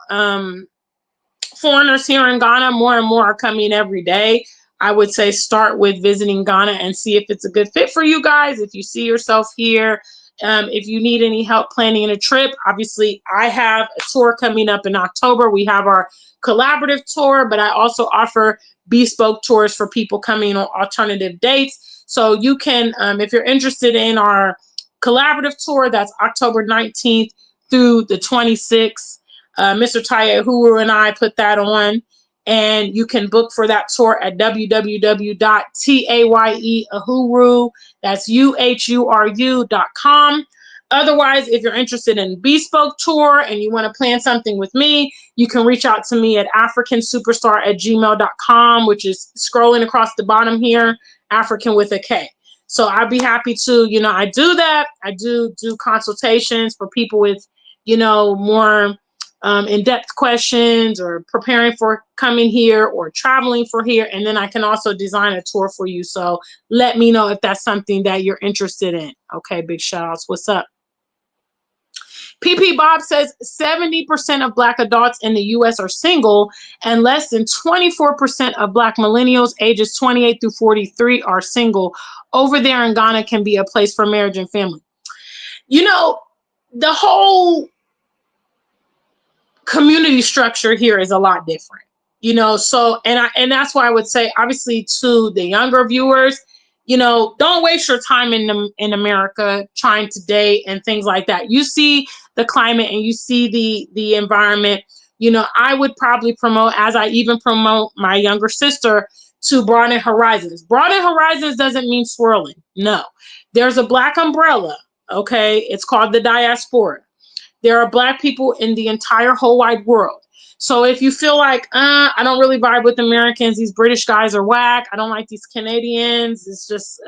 foreigners here in Ghana. More and more are coming every day. I would say start with visiting Ghana and see if it's a good fit for you guys. If you see yourself here, if you need any help planning a trip, obviously I have a tour coming up in October. We have our collaborative tour, but I also offer bespoke tours for people coming on alternative dates. So you can, if you're interested in our collaborative tour, that's October 19th through the 26th. Mr. Taye Uhuru and I put that on, and you can book for that tour at www.tayeuhuru, that's uhuru.com. Otherwise, if you're interested in bespoke tour and you want to plan something with me, you can reach out to me at africansuperstar@gmail.com, which is scrolling across the bottom here, African with a K. So I'd be happy to, you know, I do that. I do consultations for people with, you know, more in-depth questions or preparing for coming here or traveling for here. And then I can also design a tour for you. So let me know if that's something that you're interested in. Okay, big shout outs. What's up? PP Bob says 70% of Black adults in the U.S. are single, and less than 24% of Black millennials ages 28 through 43 are single. Over there in Ghana can be a place for marriage and family. You know, the whole community structure here is a lot different, you know. So and that's why I would say, obviously, to the younger viewers, you know, don't waste your time in America trying to date and things like that. You see the climate and you see the environment. You know, I would probably promote, as I even promote my younger sister, to broaden horizons. Broaden horizons doesn't mean swirling. No, there's a Black umbrella. Okay, it's called the Diaspora. There are Black people in the entire whole wide world. So if you feel like, I don't really vibe with Americans, these British guys are whack, I don't like these Canadians, it's just,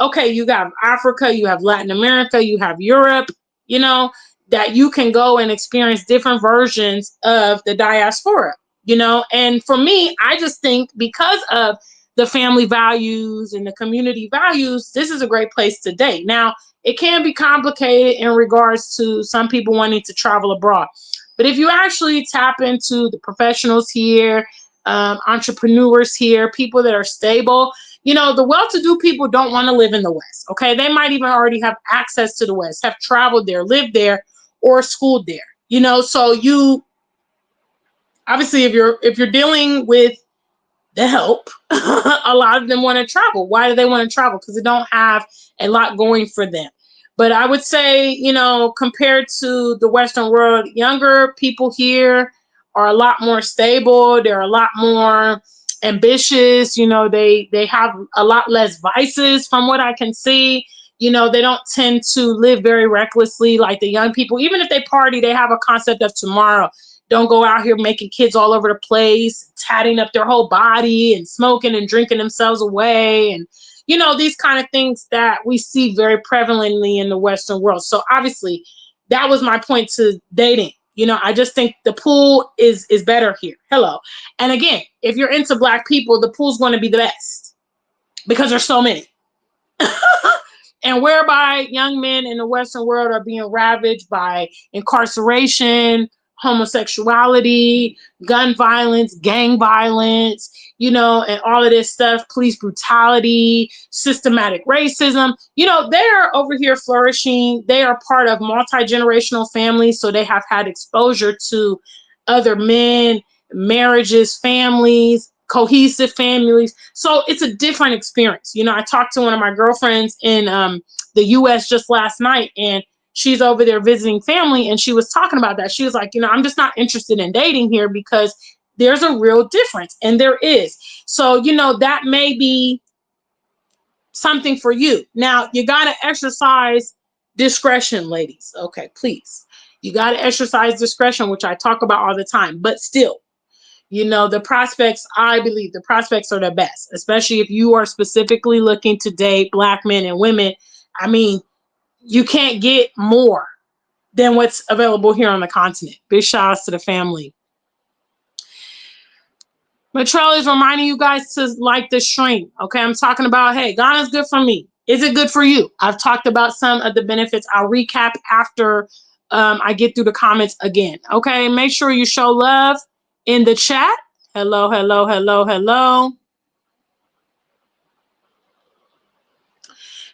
okay, you got Africa, you have Latin America, you have Europe, you know, that you can go and experience different versions of the diaspora, you know. And for me, I just think because of the family values and the community values, this is a great place to date. Now, it can be complicated in regards to some people wanting to travel abroad. But if you actually tap into the professionals here, entrepreneurs here, people that are stable, You know, the well-to-do people don't want to live in the West. Okay, they might even already have access to the West, have traveled there, lived there, or schooled there. You know, so you obviously, if you're dealing with the help, a lot of them want to travel. Why do they want to travel? Because they don't have a lot going for them. But I would say, you know, compared to the Western world, younger people here are a lot more stable. They're a lot more ambitious. You know, they have a lot less vices from what I can see. You know, they don't tend to live very recklessly like the young people. Even if they party, they have a concept of tomorrow. Don't go out here making kids all over the place, tatting up their whole body and smoking and drinking themselves away. And, you know, these kind of things that we see very prevalently in the Western world. So obviously that was my point to dating. You know, I just think the pool is better here. Hello. And again, if you're into Black people, the pool's going to be the best because there's so many. And whereby young men in the Western world are being ravaged by incarceration, homosexuality, gun violence, gang violence, you know, and all of this stuff, police brutality, systematic racism. You know, they're over here flourishing. They are part of multi-generational families, so they have had exposure to other men, marriages, families, cohesive families. So it's a different experience. You know, I talked to one of my girlfriends in the US just last night, and she's over there visiting family, and she was talking about that. She was like, you know, I'm just not interested in dating here because there's a real difference, and there is. So, you know, that may be something for you. Now, you got to exercise discretion, ladies. Okay, please. You got to exercise discretion, which I talk about all the time, but still, you know, the prospects, I believe the prospects are the best, especially if you are specifically looking to date Black men and women. I mean, you can't get more than what's available here on the continent. Big shout outs to the family. Matrell is reminding you guys to like the stream. Okay, I'm talking about, hey, Ghana's good for me. Is it good for you? I've talked about some of the benefits. I'll recap after I get through the comments again. Okay, make sure you show love in the chat. Hello, hello, hello, hello.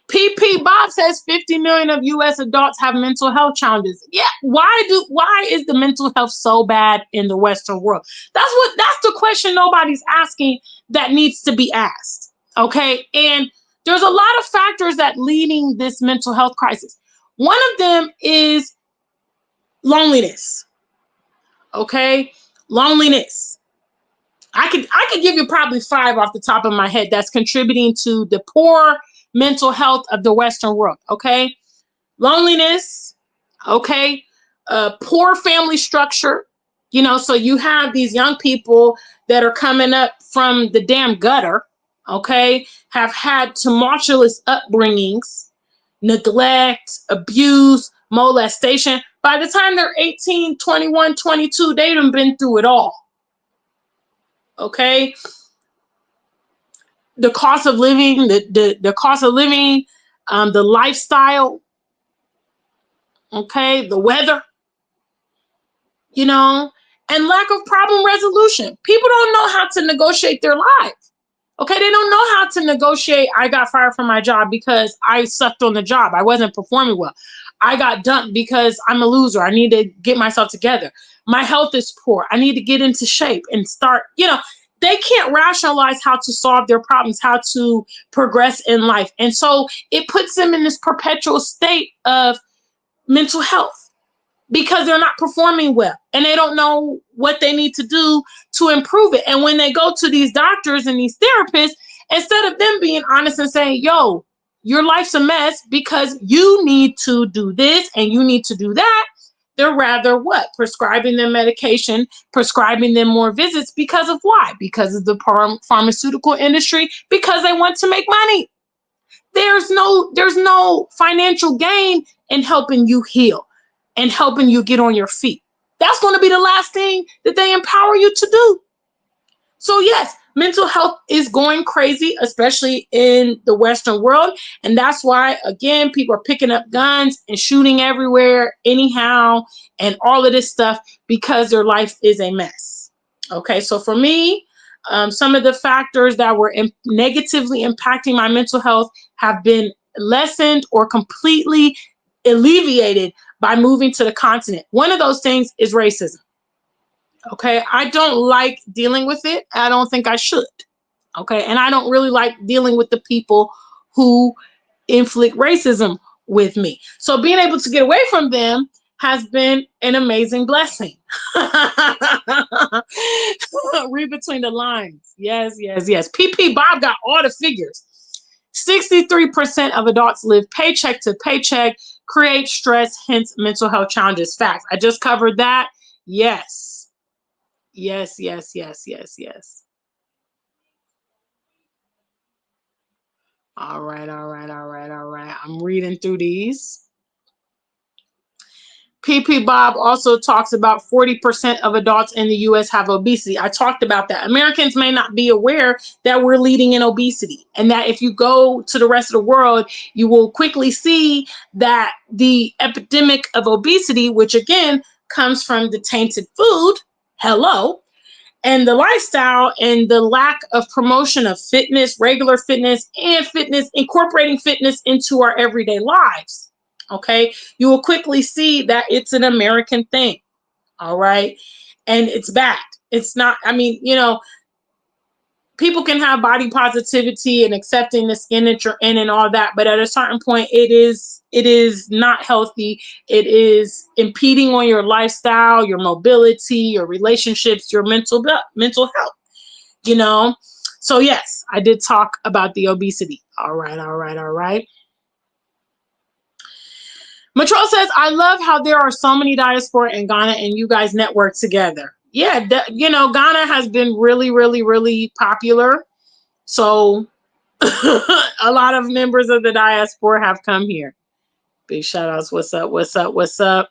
PP Bob says 50 million of US adults have mental health challenges. Yeah, why is the mental health so bad in the Western world? That's the question nobody's asking that needs to be asked. Okay? And there's a lot of factors that leading this mental health crisis. One of them is loneliness. Okay? Loneliness. I could give you probably 5 off the top of my head that's contributing to the poor mental health of the Western world. Okay, loneliness. Okay, poor family structure. You know, so you have these young people that are coming up from the damn gutter. Okay, have had tumultuous upbringings, neglect, abuse, molestation. By the time they're 18, 21, 22, they done been through it all. Okay, the cost of living, the cost of living, the lifestyle, okay, the weather, you know, and lack of problem resolution. People don't know how to negotiate their lives. Okay, they don't know how to negotiate. I got fired from my job because I sucked on the job. I wasn't performing well. I got dumped because I'm a loser. I need to get myself together. My health is poor. I need to get into shape and start, you know, they can't rationalize how to solve their problems, how to progress in life. And so it puts them in this perpetual state of mental health because they're not performing well and they don't know what they need to do to improve it. And when they go to these doctors and these therapists, instead of them being honest and saying, yo, your life's a mess because you need to do this and you need to do that, they're rather what? Prescribing them medication, prescribing them more visits because of why? Because of the pharmaceutical industry, because they want to make money. There's no financial gain in helping you heal and helping you get on your feet. That's going to be the last thing that they empower you to do. So yes, mental health is going crazy, especially in the Western world. And that's why, again, people are picking up guns and shooting everywhere, anyhow, and all of this stuff because their life is a mess. Okay, so for me, Some of the factors that were negatively impacting my mental health have been lessened or completely alleviated by moving to the continent. One of those things is racism. Okay, I don't like dealing with it. I don't think I should. Okay, and I don't really like dealing with the people who inflict racism with me. So being able to get away from them has been an amazing blessing. Read between the lines. Yes, yes, yes. PP Bob got all the figures. 63% of adults live paycheck to paycheck, create stress, hence mental health challenges. Facts. I just covered that. Yes. Yes, yes, yes, yes, yes. All right, all right, all right, all right. I'm reading through these. PP Bob also talks about 40% of adults in the US have obesity. I talked about that. Americans may not be aware that we're leading in obesity, and that if you go to the rest of the world, you will quickly see that the epidemic of obesity, which again comes from the tainted food, hello, and the lifestyle and the lack of promotion of fitness, regular fitness, and fitness, incorporating fitness into our everyday lives. Okay, you will quickly see that it's an American thing. All right, and it's bad. It's not, I mean, people can have body positivity and accepting the skin that you're in and all that, but at a certain point it is not healthy. It is impeding on your lifestyle, your mobility, your relationships, your mental health, you know. So yes, I did talk about the obesity. All right, all right, all right. Matro says, I love how there are so many diaspora in Ghana and you guys network together. Yeah, Ghana has been really, really, really popular. So a lot of members of the diaspora have come here. Big shout outs. What's up? What's up? What's up?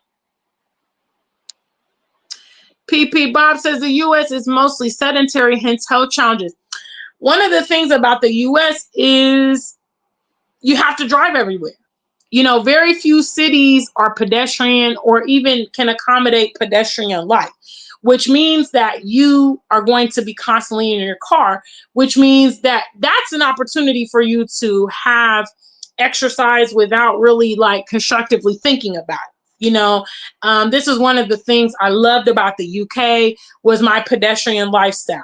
PP Bob says the US is mostly sedentary, hence health challenges. One of the things about the US is you have to drive everywhere. Very few cities are pedestrian or even can accommodate pedestrian life, which means that you are going to be constantly in your car, which means that that's an opportunity for you to have exercise without really like constructively thinking about it. This is one of the things I loved about the UK was my pedestrian lifestyle.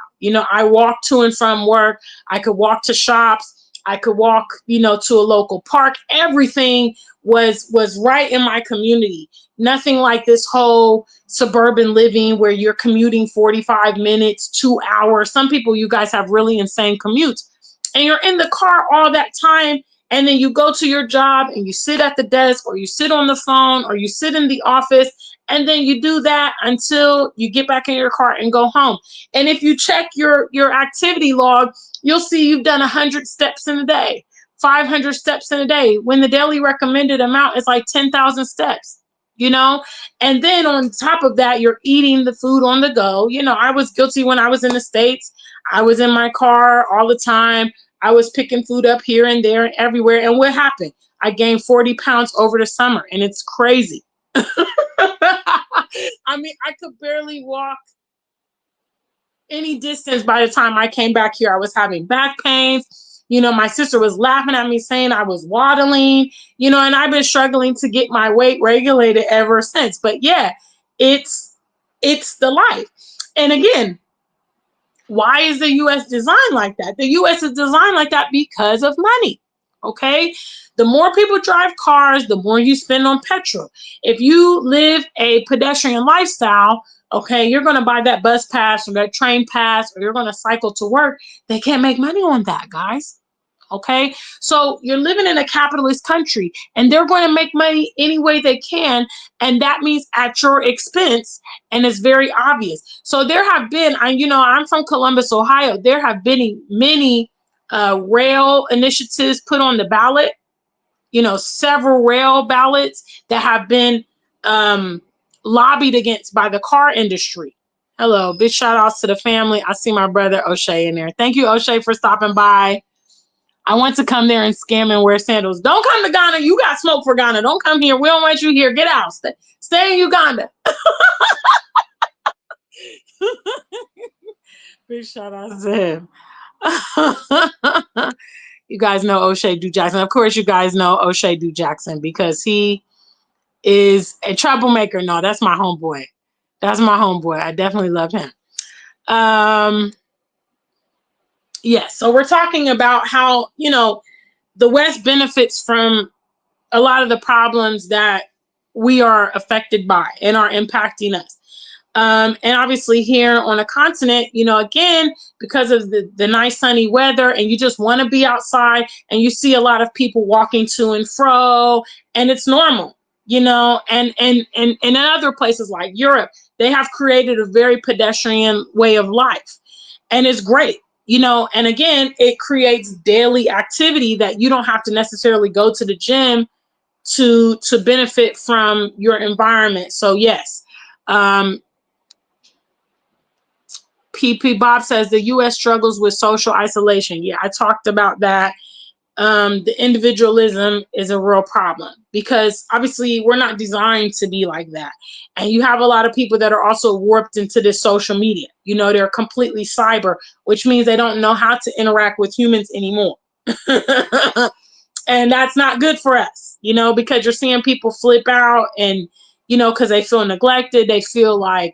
I walked to and from work. I could walk to shops. I could walk, to a local park. Everything was right in my community. Nothing like this whole suburban living where you're commuting 45 minutes, 2 hours. Some people, you guys have really insane commutes. And you're in the car all that time. And then you go to your job and you sit at the desk or you sit on the phone or you sit in the office. And then you do that until you get back in your car and go home. And if you check your activity log, you'll see you've done 100 steps in a day, 500 steps in a day, when the daily recommended amount is like 10,000 steps, And then on top of that, you're eating the food on the go. I was guilty when I was in the States. I was in my car all the time. I was picking food up here and there and everywhere. And what happened? I gained 40 pounds over the summer, and it's crazy. I mean, I could barely walk any distance by the time I came back here. I was having back pains. My sister was laughing at me saying I was waddling, and I've been struggling to get my weight regulated ever since. But yeah, it's the life. And again, why is the US designed like that? The US is designed like that because of money. Okay? The more people drive cars, the more you spend on petrol. If you live a pedestrian lifestyle, okay, you're going to buy that bus pass or that train pass, or you're going to cycle to work. They can't make money on that, guys. Okay, so you're living in a capitalist country and they're going to make money any way they can, and that means at your expense, and it's very obvious. So there have been, I'm from Columbus, Ohio. There have been many rail initiatives put on the ballot, several rail ballots that have been lobbied against by the car industry. Hello, big shout outs to the family. I see my brother O'Shea in there. Thank you, O'Shea, for stopping by. I want to come there and scam and wear sandals. Don't come to Ghana. You got smoke for Ghana. Don't come here. We don't want you here. Get out. Stay in Uganda. Big shout out to him. You guys know O'Shea Du Jackson. Of course, you guys know O'Shea Du Jackson because he is a troublemaker. No, that's my homeboy. That's my homeboy. I definitely love him. Yes, so we're talking about how, the West benefits from a lot of the problems that we are affected by and are impacting us. And obviously here on the continent, again, because of the nice sunny weather and you just want to be outside and you see a lot of people walking to and fro and it's normal, and in other places like Europe, they have created a very pedestrian way of life and it's great. And again, it creates daily activity that you don't have to necessarily go to the gym to benefit from your environment. So yes, PP Bob says the U.S. struggles with social isolation. Yeah, I talked about that. The individualism is a real problem because obviously we're not designed to be like that. And you have a lot of people that are also warped into this social media. They're completely cyber, which means they don't know how to interact with humans anymore. And that's not good for us, because you're seeing people flip out and, because they feel neglected. They feel like,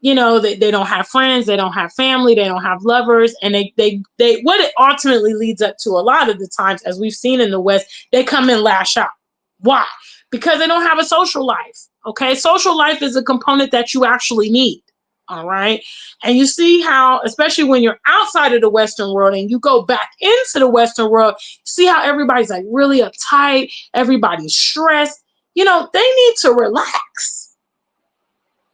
they don't have friends, they don't have family, they don't have lovers, and they what it ultimately leads up to a lot of the times, as we've seen in the West, they come and lash out. Why? Because they don't have a social life. Okay, social life is a component that you actually need. All right, and you see how, especially when you're outside of the Western world and you go back into the Western world, see how everybody's like really uptight, everybody's stressed. They need to relax.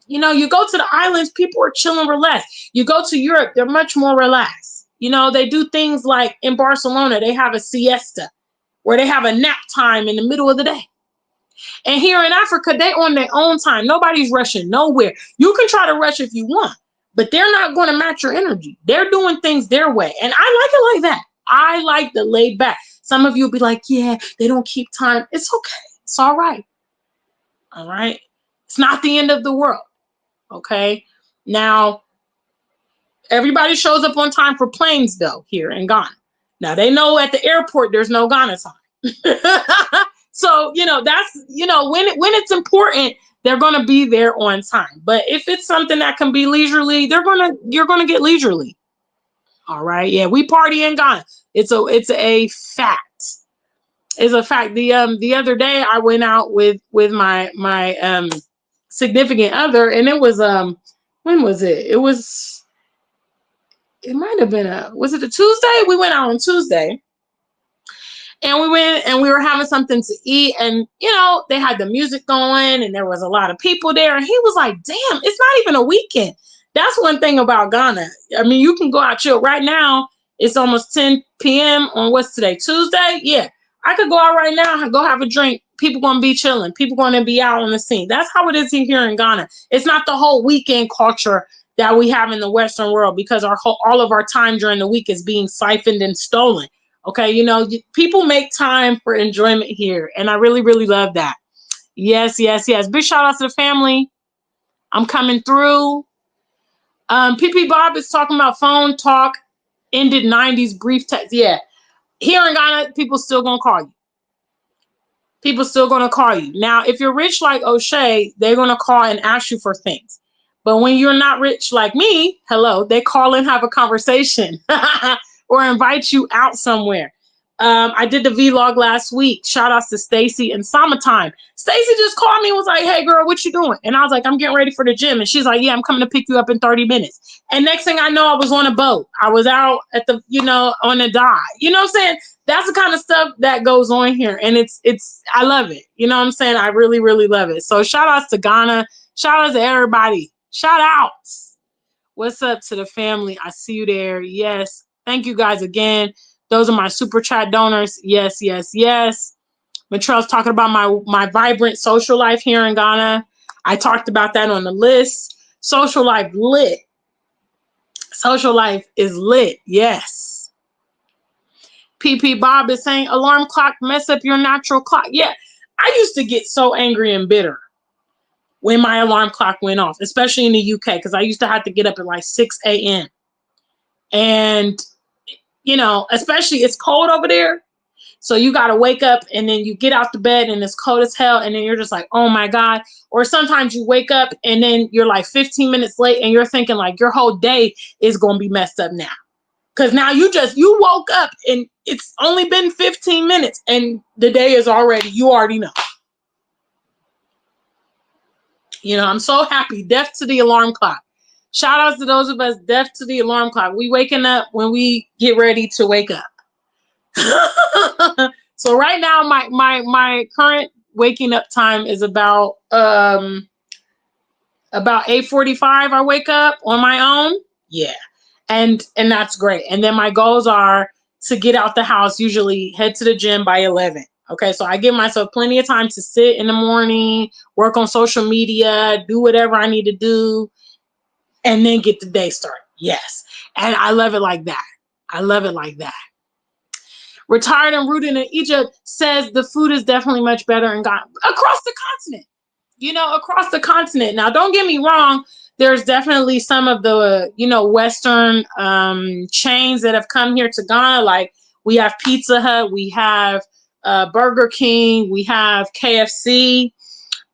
You go to the islands, people are chilling, relaxed. You go to Europe, they're much more relaxed. They do things like in Barcelona, they have a siesta where they have a nap time in the middle of the day. And here in Africa, they on their own time. Nobody's rushing nowhere. You can try to rush if you want, but they're not going to match your energy. They're doing things their way. And I like it like that. I like the laid back. Some of you will be like, yeah, they don't keep time. It's okay. It's all right. All right. It's not the end of the world. Okay. Now, everybody shows up on time for planes, though, here in Ghana. Now, they know at the airport there's no Ghana time. So, that's, when it's important, they're going to be there on time. But if it's something that can be leisurely, you're going to get leisurely. All right. Yeah, we party in Ghana. It's a fact. It's a fact. The other day I went out with my significant other, and it was when was it? It might have been was it a Tuesday? We went out on Tuesday. And we went and we were having something to eat, and they had the music going and there was a lot of people there, and he was like, damn, it's not even a weekend. That's one thing about Ghana. I mean, you can go out chill. Right now, it's almost 10 p.m. on what's today? Tuesday? Yeah. I could go out right now and go have a drink. People gonna be chilling. People gonna be out on the scene. That's how it is here in Ghana. It's not the whole weekend culture that we have in the Western world, because all of our time during the week is being siphoned and stolen. Okay, people make time for enjoyment here, and I really, really love that. Yes, yes, yes. Big shout out to the family. I'm coming through. PP Bob is talking about phone talk ended 90s brief text. Yeah, here in Ghana, people still gonna call you. People still gonna call you. Now, if you're rich like O'Shea, they're gonna call and ask you for things. But when you're not rich like me, hello, they call and have a conversation or invite you out somewhere. I did the vlog last week. Shout outs to Stacy and Summertime. Stacy just called me and was like, hey girl, what you doing? And I was like, I'm getting ready for the gym. And she's like, yeah, I'm coming to pick you up in 30 minutes. And next thing I know, I was on a boat. I was out at the, on a dive. You know what I'm saying? That's the kind of stuff that goes on here. And I love it. You know what I'm saying? I really, really love it. So shout outs to Ghana. Shout outs to everybody. Shout outs. What's up to the family? I see you there. Yes. Thank you guys again. Those are my super chat donors. Yes, yes, yes. Matrell's talking about my vibrant social life here in Ghana. I talked about that on the list. Social life lit. Social life is lit. Yes. PP Bob is saying alarm clock mess up your natural clock. Yeah. I used to get so angry and bitter when my alarm clock went off, especially in the UK, because I used to have to get up at like 6 a.m. And, you know, especially it's cold over there. So you got to wake up and then you get out the bed and it's cold as hell. And then you're just like, oh my God. Or sometimes you wake up and then you're like 15 minutes late and you're thinking like your whole day is going to be messed up now. Because now you woke up and it's only been 15 minutes and the day is already, you already know. You know, I'm so happy. Deaf to the alarm clock. Shout outs to those of us deaf to the alarm clock. We waking up when we get ready to wake up. So right now, my current waking up time is about 8:45. I wake up on my own. Yeah, and that's great. And then my goals are to get out the house. Usually, head to the gym by 11. Okay, so I give myself plenty of time to sit in the morning, work on social media, do whatever I need to do, and then get the day started. Yes, and I love it like that. I love it like that. Retired and rooted in Egypt says the food is definitely much better in Ghana across the continent. You know, across the continent. Now, don't get me wrong. There's definitely some of the, you know, Western chains that have come here to Ghana. Like we have Pizza Hut, we have Burger King, we have KFC.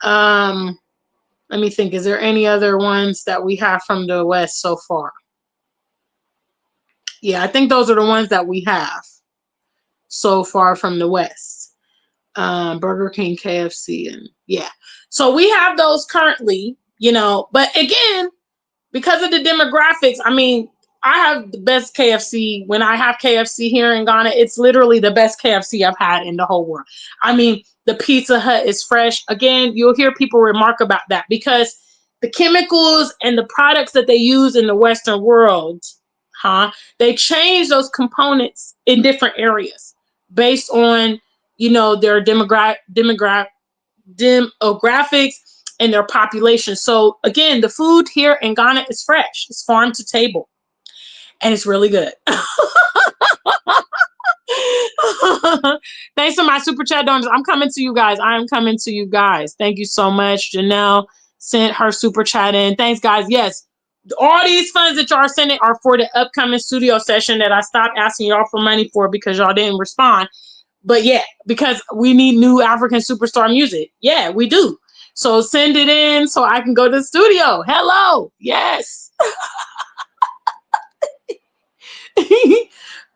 Let me think. Is there any other ones that we have from the West so far? Yeah, I think those are the ones that we have so far from the West. Burger King, KFC, and yeah. So we have those currently, you know, but again, because of the demographics, I mean, I have the best KFC. When I have KFC here in Ghana, it's literally the best KFC I've had in the whole world. I mean, the Pizza Hut is fresh. Again, you'll hear people remark about that because the chemicals and the products that they use in the Western world, they change those components in different areas based on, you know, their demographics and their population. So again, the food here in Ghana is fresh. It's farm to table. And it's really good. Thanks to my super chat donors. I'm coming to you guys. I am coming to you guys. Thank you so much. Janelle sent her super chat in. Thanks, guys. Yes, all these funds that y'all are sending are for the upcoming studio session that I stopped asking y'all for money for because y'all didn't respond. But yeah, because we need new African superstar music. Yeah, we do. So send it in so I can go to the studio. Hello. Yes.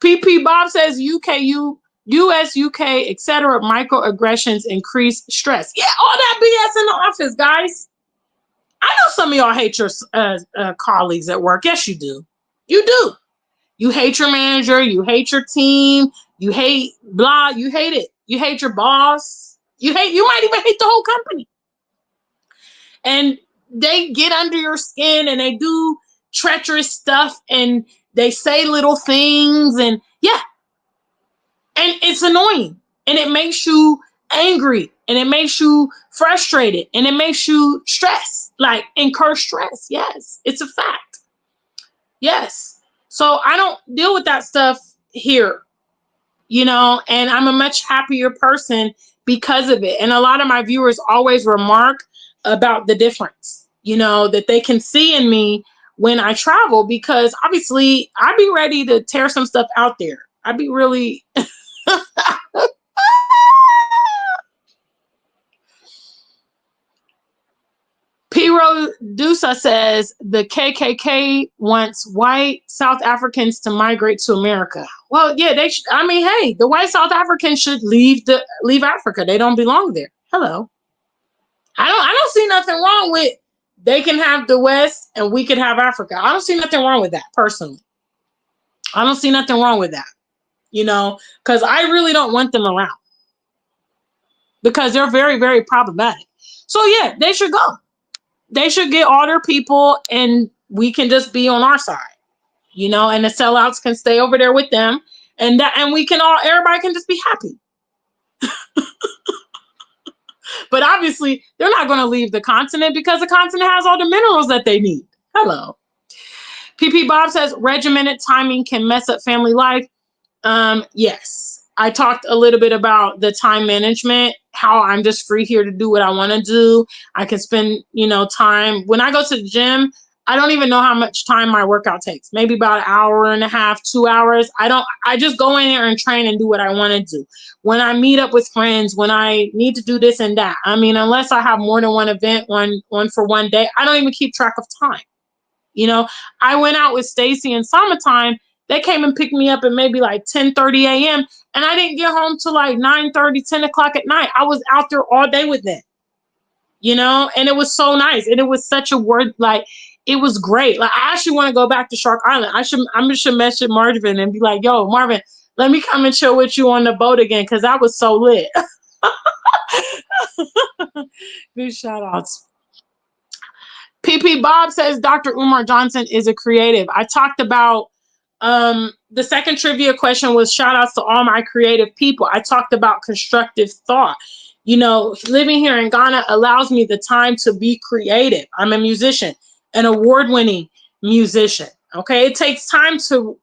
PP Bob says US, UK, etc. Microaggressions increase stress. Yeah, all that BS in the office, guys. I know some of y'all hate your colleagues at work. Yes, you do. You do. You hate your manager. You hate your team. You hate blah. You hate it. You hate your boss. You might even hate the whole company. And they get under your skin and they do treacherous stuff and they say little things and yeah. And it's annoying and it makes you angry and it makes you frustrated and it makes you stressed, like incur stress. Yes, it's a fact. Yes. So I don't deal with that stuff here, you know, and I'm a much happier person because of it. And a lot of my viewers always remark about the difference, you know, that they can see in me when I travel, because obviously I'd be ready to tear some stuff out there. I'd be really Piro Dusa says the KKK wants white South Africans to migrate to America. Well, yeah, they should. I mean, hey, the white South Africans should leave Africa. They don't belong there. Hello. I don't see nothing wrong with they can have the West and we can have Africa. I don't see nothing wrong with that personally. I don't see nothing wrong with that. You know, because I really don't want them around because they're very, very problematic. So yeah, they should go. They should get all their people and we can just be on our side, you know, and the sellouts can stay over there with them and we can everybody can just be happy. But obviously they're not going to leave the continent because the continent has all the minerals that they need. Hello. PP Bob says regimented timing can mess up family life. Yes. I talked a little bit about the time management, how I'm just free here to do what I want to do. I can spend, you know, time when I go to the gym. I don't even know how much time my workout takes. Maybe about an hour and a half, 2 hours. I just go in there and train and do what I want to do. When I meet up with friends, when I need to do this and that, I mean, unless I have more than one event, one for one day, I don't even keep track of time. You know, I went out with Stacy in summertime. They came and picked me up at maybe like 10:30 a.m. and I didn't get home till like 9:30, 10 o'clock at night. I was out there all day with them, you know, and it was so nice. And it was such a word, like, it was great. Like, I actually want to go back to Shark Island. I should message Marvin and be like, yo, Marvin, let me come and chill with you on the boat again, because that was so lit. Good shout outs. PP Bob says Dr. Umar Johnson is a creative. I talked about the second trivia question was shout outs to all my creative people. I talked about constructive thought. You know, living here in Ghana allows me the time to be creative. I'm a musician, an award-winning musician. Okay, it takes time to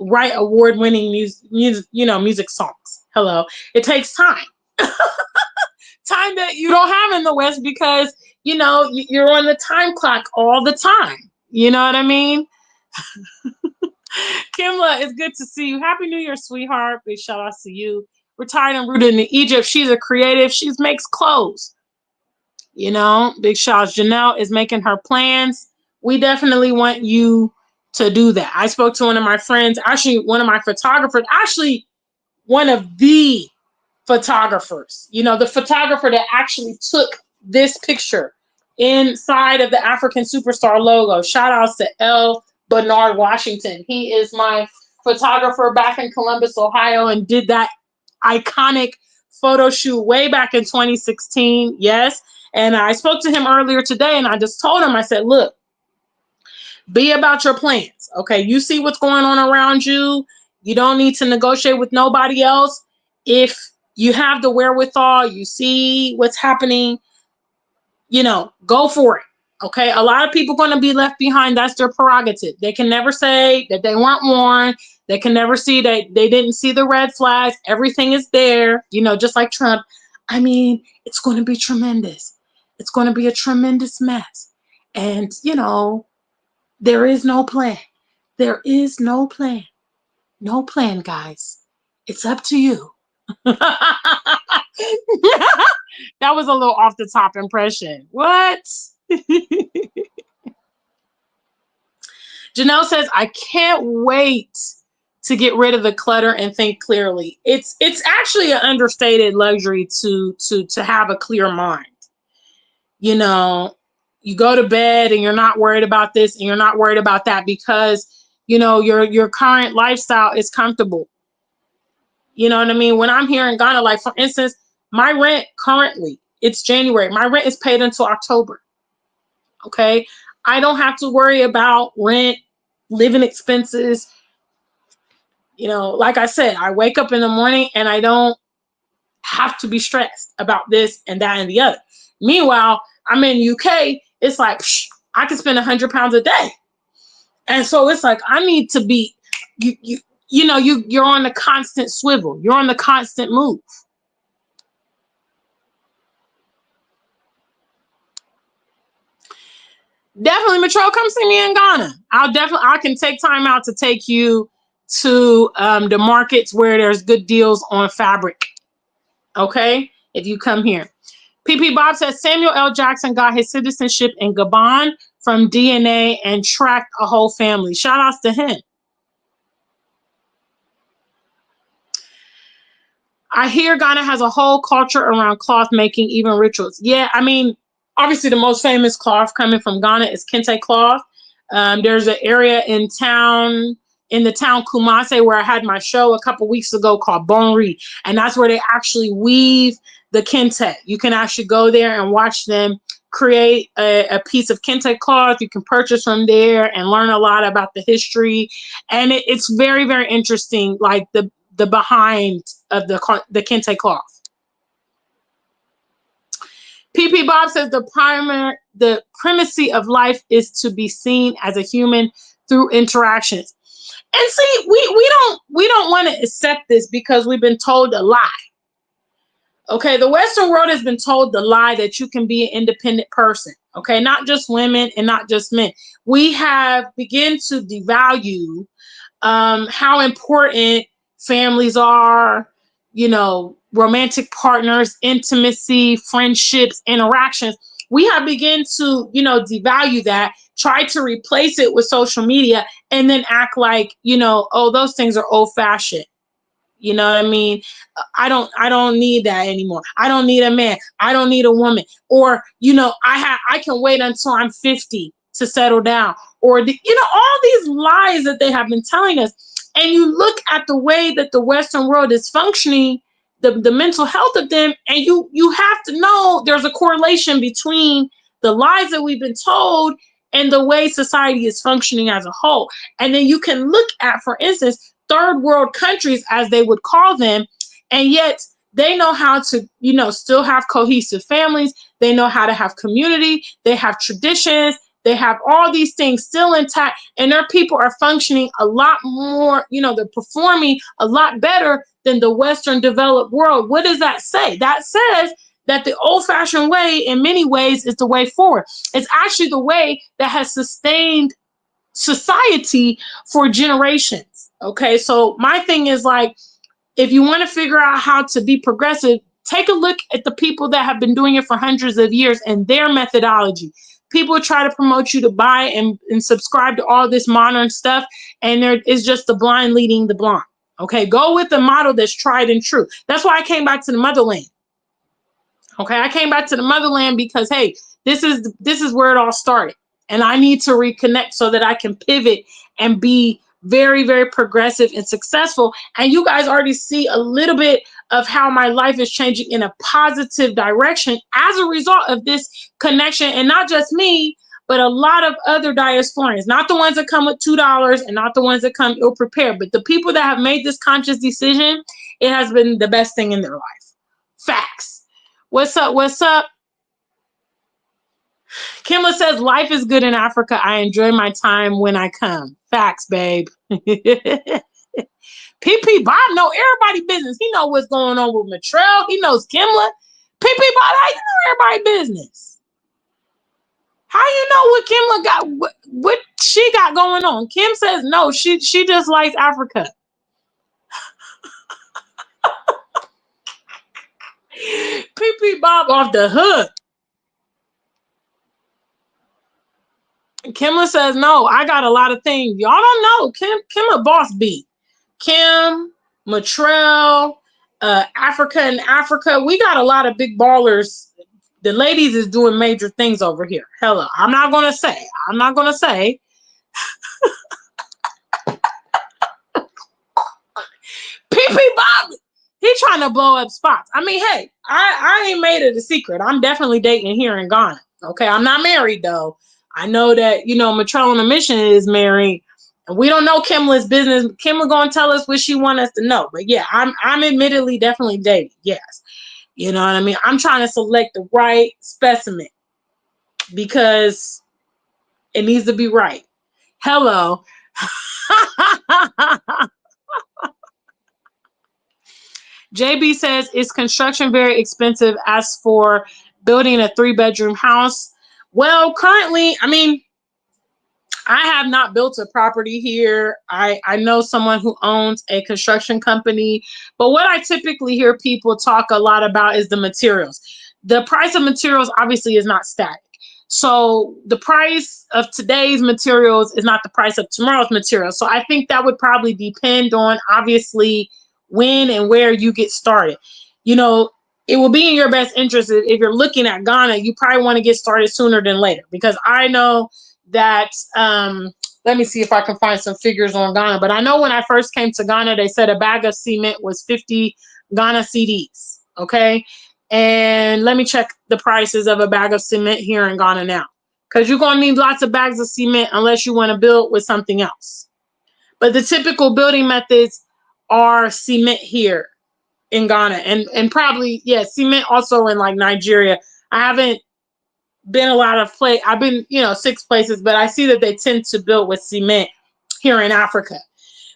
write award-winning music songs. Hello, it takes time. Time that you don't have in the West because, you know, you're on the time clock all the time. You know what I mean? Kimla, it's good to see you. Happy New Year, sweetheart. Big shout outs to you. Retired and rooted in Egypt. She's a creative. She makes clothes. You know, big shout outs. Janelle is making her plans. We definitely want you to do that. I spoke to one of my friends, actually one of my photographers, actually one of the photographers, you know, the photographer that actually took this picture inside of the African Superstar logo. Shout outs to L. Bernard Washington. He is my photographer back in Columbus, Ohio, and did that iconic photo shoot way back in 2016. Yes. And I spoke to him earlier today and I just told him, I said, look, be about your plans. Okay. You see what's going on around you. You don't need to negotiate with nobody else. If you have the wherewithal, you see what's happening, you know, go for it. Okay. A lot of people going to be left behind. That's their prerogative. They can never say that they weren't warned. They can never see that they didn't see the red flags. Everything is there, you know, just like Trump. I mean, it's going to be tremendous. It's going to be a tremendous mess. And, you know, there is no plan. There is no plan. No plan, guys. It's up to you. That was a little off the top impression. What? Janelle says, I can't wait to get rid of the clutter and think clearly. It's actually an understated luxury to have a clear mind. You know, you go to bed and you're not worried about this and you're not worried about that because, you know, your current lifestyle is comfortable. You know what I mean? When I'm here in Ghana, like for instance, my rent currently, it's January. My rent is paid until October. Okay. I don't have to worry about rent, living expenses. You know, like I said, I wake up in the morning and I don't have to be stressed about this and that and the other. Meanwhile, I'm in UK. It's like, I can spend £100 a day. And so it's like, I need to be, you're on the constant swivel. You're on the constant move. Definitely, Metro, come see me in Ghana. I can take time out to take you to the markets where there's good deals on fabric. Okay, if you come here. PP Bob says Samuel L. Jackson got his citizenship in Gabon from DNA and tracked a whole family. Shout outs to him. I hear Ghana has a whole culture around cloth making, even rituals. Yeah, I mean, obviously the most famous cloth coming from Ghana is kente cloth. There's an area in the town Kumase where I had my show a couple weeks ago called Bonri, and that's where they actually weave the kente. You can actually go there and watch them create a piece of kente cloth. You can purchase from there and learn a lot about the history, and it's very, very interesting, like the behind of the kente cloth. PP Bob says the primacy of life is to be seen as a human through interactions. And see, we don't want to accept this because we've been told a lie. Okay, the Western world has been told the lie that you can be an independent person. Okay, not just women and not just men. We have begun to devalue how important families are, you know, romantic partners, intimacy, friendships, interactions. We have begun to, you know, devalue that, try to replace it with social media, and then act like, you know, oh, those things are old fashioned. You know what I mean? I don't need that anymore. I don't need a man. I don't need a woman. Or, you know, I can wait until I'm 50 to settle down. Or you know, all these lies that they have been telling us. And you look at the way that the Western world is functioning, the mental health of them, and you have to know there's a correlation between the lies that we've been told and the way society is functioning as a whole. And then you can look at, for instance, third world countries, as they would call them, and yet they know how to, you know, still have cohesive families. They know how to have community. They have traditions. They have all these things still intact, and their people are functioning a lot more, you know, they're performing a lot better than the Western developed world. What does that say? That says that the old fashioned way, in many ways, is the way forward. It's actually the way that has sustained society for generations. Okay, so my thing is like, if you want to figure out how to be progressive, take a look at the people that have been doing it for hundreds of years and their methodology. People try to promote you to buy and subscribe to all this modern stuff, and there is just the blind leading the blind. Okay, go with the model that's tried and true. That's why I came back to the motherland. Okay, I came back to the motherland because hey, this is where it all started, and I need to reconnect so that I can pivot and be very very progressive and successful. And you guys already see a little bit of how my life is changing in a positive direction as a result of this connection, and not just me, but a lot of other diasporians, not the ones that come with $2 and not the ones that come ill prepared, but the people that have made this conscious decision. It has been the best thing in their life. Facts. What's up? What's up? Kimla says, life is good in Africa. I enjoy my time when I come. Facts, babe. PP Bob know everybody business. He know what's going on with Matrell. He knows Kimla. PP Bob, how you know everybody business? How you know what Kimla got, what she got going on? Kim says no, she just likes Africa. PP Bob off the hook. Kimla says, no, I got a lot of things. Y'all don't know. Kim a boss B. Kim, Matrell, Africa and Africa. We got a lot of big ballers. The ladies is doing major things over here. Hello. I'm not going to say. PP Bobby. He trying to blow up spots. I mean, hey, I ain't made it a secret. I'm definitely dating here in Ghana. Okay, I'm not married though. I know that, you know, Matrell on a Mission is married. And we don't know Kimla's business. Kimla gonna tell us what she want us to know. But yeah, I'm admittedly definitely dating. Yes. You know what I mean? I'm trying to select the right specimen because it needs to be right. Hello. JB says, is construction very expensive as for building a 3-bedroom house? Well, currently, I mean, I have not built a property here. I know someone who owns a construction company, but what I typically hear people talk a lot about is the materials. The price of materials obviously is not static. So the price of today's materials is not the price of tomorrow's materials. So I think that would probably depend on obviously when and where you get started. You know, it will be in your best interest if you're looking at Ghana, you probably want to get started sooner than later, because I know that let me see if I can find some figures on Ghana. But I know when I first came to Ghana, they said a bag of cement was 50 Ghana CDs. Okay. And let me check the prices of a bag of cement here in Ghana now, because you're going to need lots of bags of cement unless you want to build with something else. But the typical building methods are cement here in Ghana, and probably, yeah, cement also in like Nigeria. I haven't been a lot of I've been, 6 places, but I see that they tend to build with cement here in Africa.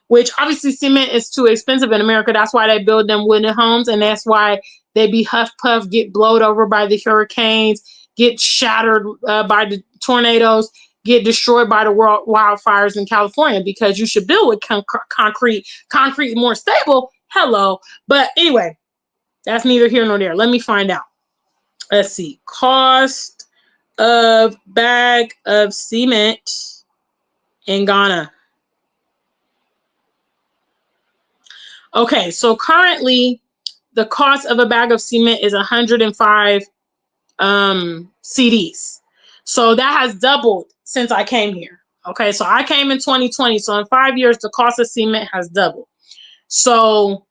which obviously cement is too expensive in America. That's why they build them wooden homes, and that's why they be huff puff, get blowed over by the hurricanes, get shattered by the tornadoes, get destroyed by the wildfires in California, because you should build with concrete. Concrete more stable. Hello. But anyway, that's neither here nor there. Let me find out. Let's see. Cost of bag of cement in Ghana. Okay, so currently the cost of a bag of cement is 105 CDs. So that has doubled since I came here. Okay, so I came in 2020. So in 5 years, the cost of cement has doubled. So,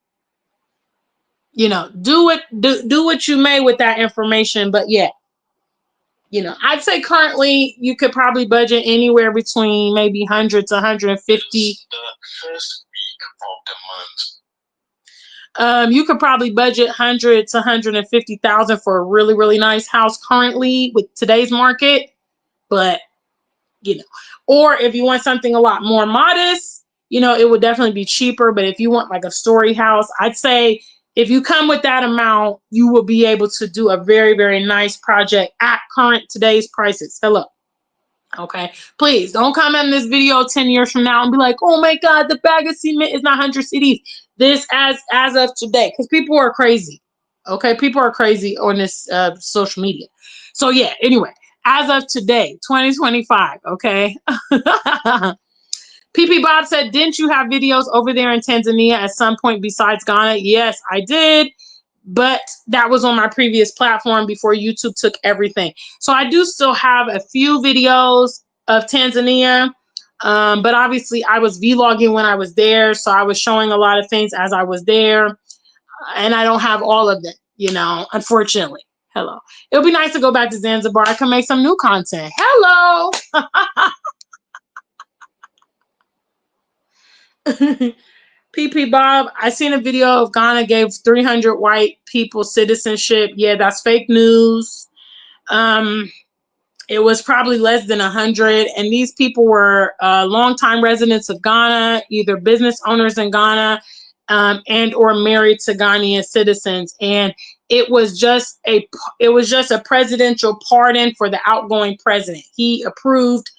you know, do what you may with that information. But yeah, you know, I'd say currently you could probably budget anywhere between maybe 100 to 150. The first week of the month. You could probably budget 100 to 150,000 for a really, really nice house currently with today's market. But, you know, or if you want something a lot more modest, you know, it would definitely be cheaper. But if you want like a story house, I'd say if you come with that amount, you will be able to do a very, very nice project at current today's prices. Hello. Okay. Please don't come in this video 10 years from now and be like, oh my God, the bag of cement is not 100 CDs. This as of today, because people are crazy. Okay. People are crazy on this social media. So yeah, anyway, as of today, 2025. Okay. PP Bob said, didn't you have videos over there in Tanzania at some point besides Ghana? Yes, I did. But that was on my previous platform before YouTube took everything. So I do still have a few videos of Tanzania. But obviously I was vlogging when I was there. So I was showing a lot of things as I was there. And I don't have all of them, you know, unfortunately. Hello. It'll be nice to go back to Zanzibar. I can make some new content. Hello. PP Bob, I seen a video of Ghana gave 300 white people citizenship. Yeah, that's fake news. It was probably less than 100. And these people were longtime residents of Ghana, either business owners in Ghana and or married to Ghanaian citizens. And it was just a presidential pardon for the outgoing president. He approved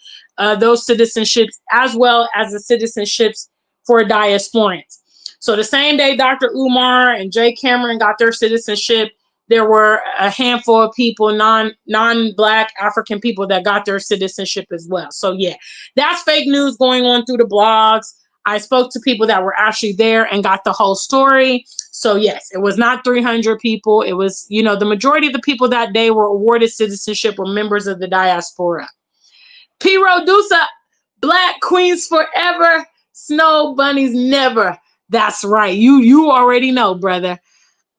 those citizenships as well as the citizenships for diasporans. So the same day Dr. Umar and Jay Cameron got their citizenship, there were a handful of people, non-Black African people, that got their citizenship as well. So yeah, that's fake news going on through the blogs. I spoke to people that were actually there and got the whole story. So yes, it was not 300 people. It was, you know, the majority of the people that day were awarded citizenship were members of the diaspora. P. Rodusa, Black Queens forever, Snow Bunnies never. That's right. You already know, brother.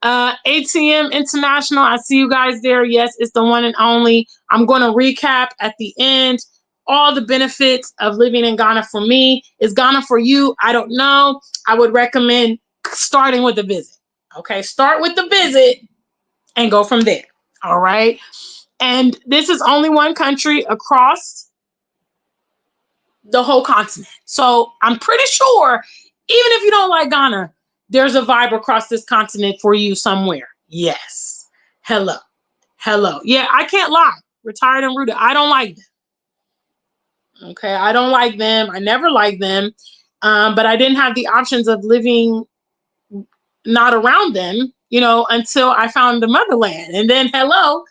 ATM International, I see you guys there. Yes, it's the one and only. I'm going to recap at the end all the benefits of living in Ghana for me. Is Ghana for you? I don't know. I would recommend starting with a visit. Okay, start with the visit and go from there. All right. And this is only one country across the whole continent. So I'm pretty sure, even if you don't like Ghana, there's a vibe across this continent for you somewhere. Yes. Hello. Hello. Yeah, I can't lie. Retired and rooted. I don't like them. Okay. I don't like them. I never liked them. But I didn't have the options of living not around them, you know, until I found the motherland. And then, hello,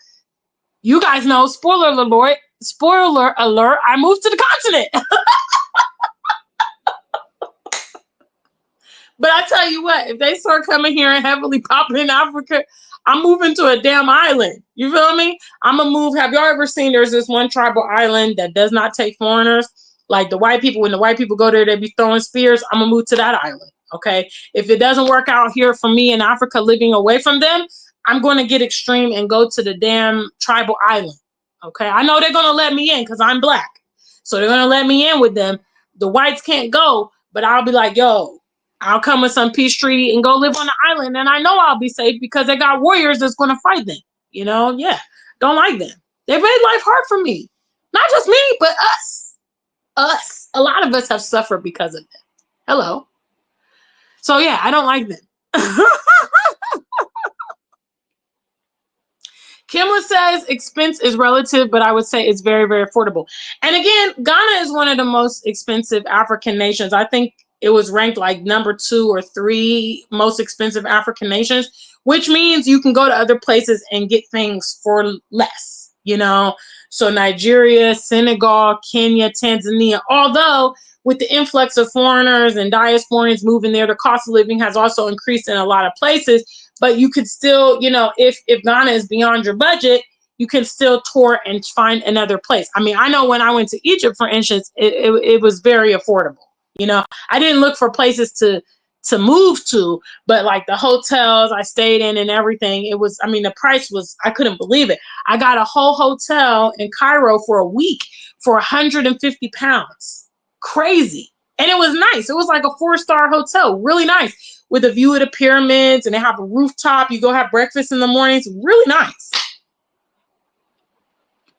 you guys know, spoiler alert, I moved to the continent. But I tell you what, if they start coming here and heavily popping in Africa, I'm moving to a damn island. You feel me? I'm going to move. Have y'all ever seen there's this one tribal island that does not take foreigners? Like the white people, when the white people go there, they be throwing spears. I'm going to move to that island. Okay. If it doesn't work out here for me in Africa, living away from them, I'm going to get extreme and go to the damn tribal island. Okay. I know they're going to let me in because I'm Black. So they're going to let me in with them. The whites can't go, but I'll be like, yo, I'll come with some peace treaty and go live on the island. And I know I'll be safe because they got warriors that's going to fight them. You know, yeah. Don't like them. They made life hard for me. Not just me, but us. Us. A lot of us have suffered because of them. Hello. So yeah, I don't like them. Kimla says expense is relative, but I would say it's very, very affordable. And again, Ghana is one of the most expensive African nations. I think it was ranked like number 2 or 3 most expensive African nations, which means you can go to other places and get things for less, you know? So Nigeria, Senegal, Kenya, Tanzania, although with the influx of foreigners and diasporans moving there, the cost of living has also increased in a lot of places. But you could still, you know, if Ghana is beyond your budget, you can still tour and find another place. I mean, I know when I went to Egypt, for instance, it was very affordable. You know, I didn't look for places to move to, but like the hotels I stayed in and everything, it was, I mean, the price was, I couldn't believe it. I got a whole hotel in Cairo for a week for 150 pounds. Crazy. And it was nice. It was like a 4-star hotel, really nice, with a view of the pyramids, and they have a rooftop. You go have breakfast in the mornings. Really nice.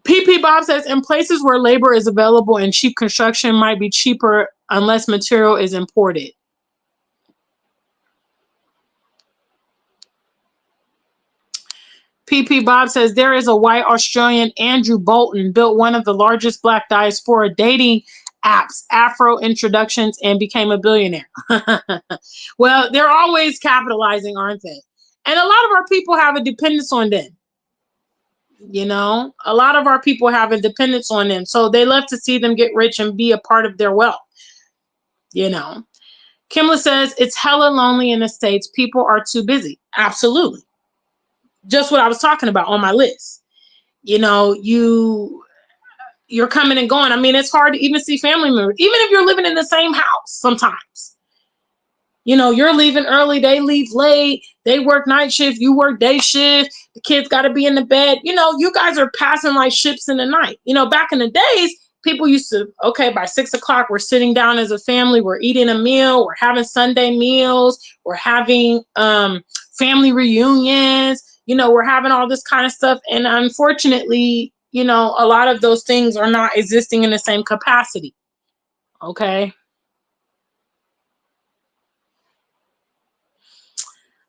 PP Bob says, in places where labor is available and cheap construction might be cheaper unless material is imported. PP Bob says, there is a white Australian, Andrew Bolton, built one of the largest Black diaspora dating apps, Afro Introductions, and became a billionaire. Well, they're always capitalizing, aren't they? And a lot of our people have a dependence on them. You know, a lot of our people have a dependence on them. So they love to see them get rich and be a part of their wealth. You know, Kimla says, it's hella lonely in the States. People are too busy. Absolutely. Just what I was talking about on my list. You know, you're coming and going. I mean, it's hard to even see family members, even if you're living in the same house sometimes. You know, you're leaving early, they leave late, they work night shift, you work day shift, the kids got to be in the bed. You know, you guys are passing like ships in the night. You know, back in the days, people used to, okay, by 6 o'clock, we're sitting down as a family, we're eating a meal, we're having Sunday meals, we're having family reunions, you know, we're having all this kind of stuff. And unfortunately, you know, a lot of those things are not existing in the same capacity. Okay.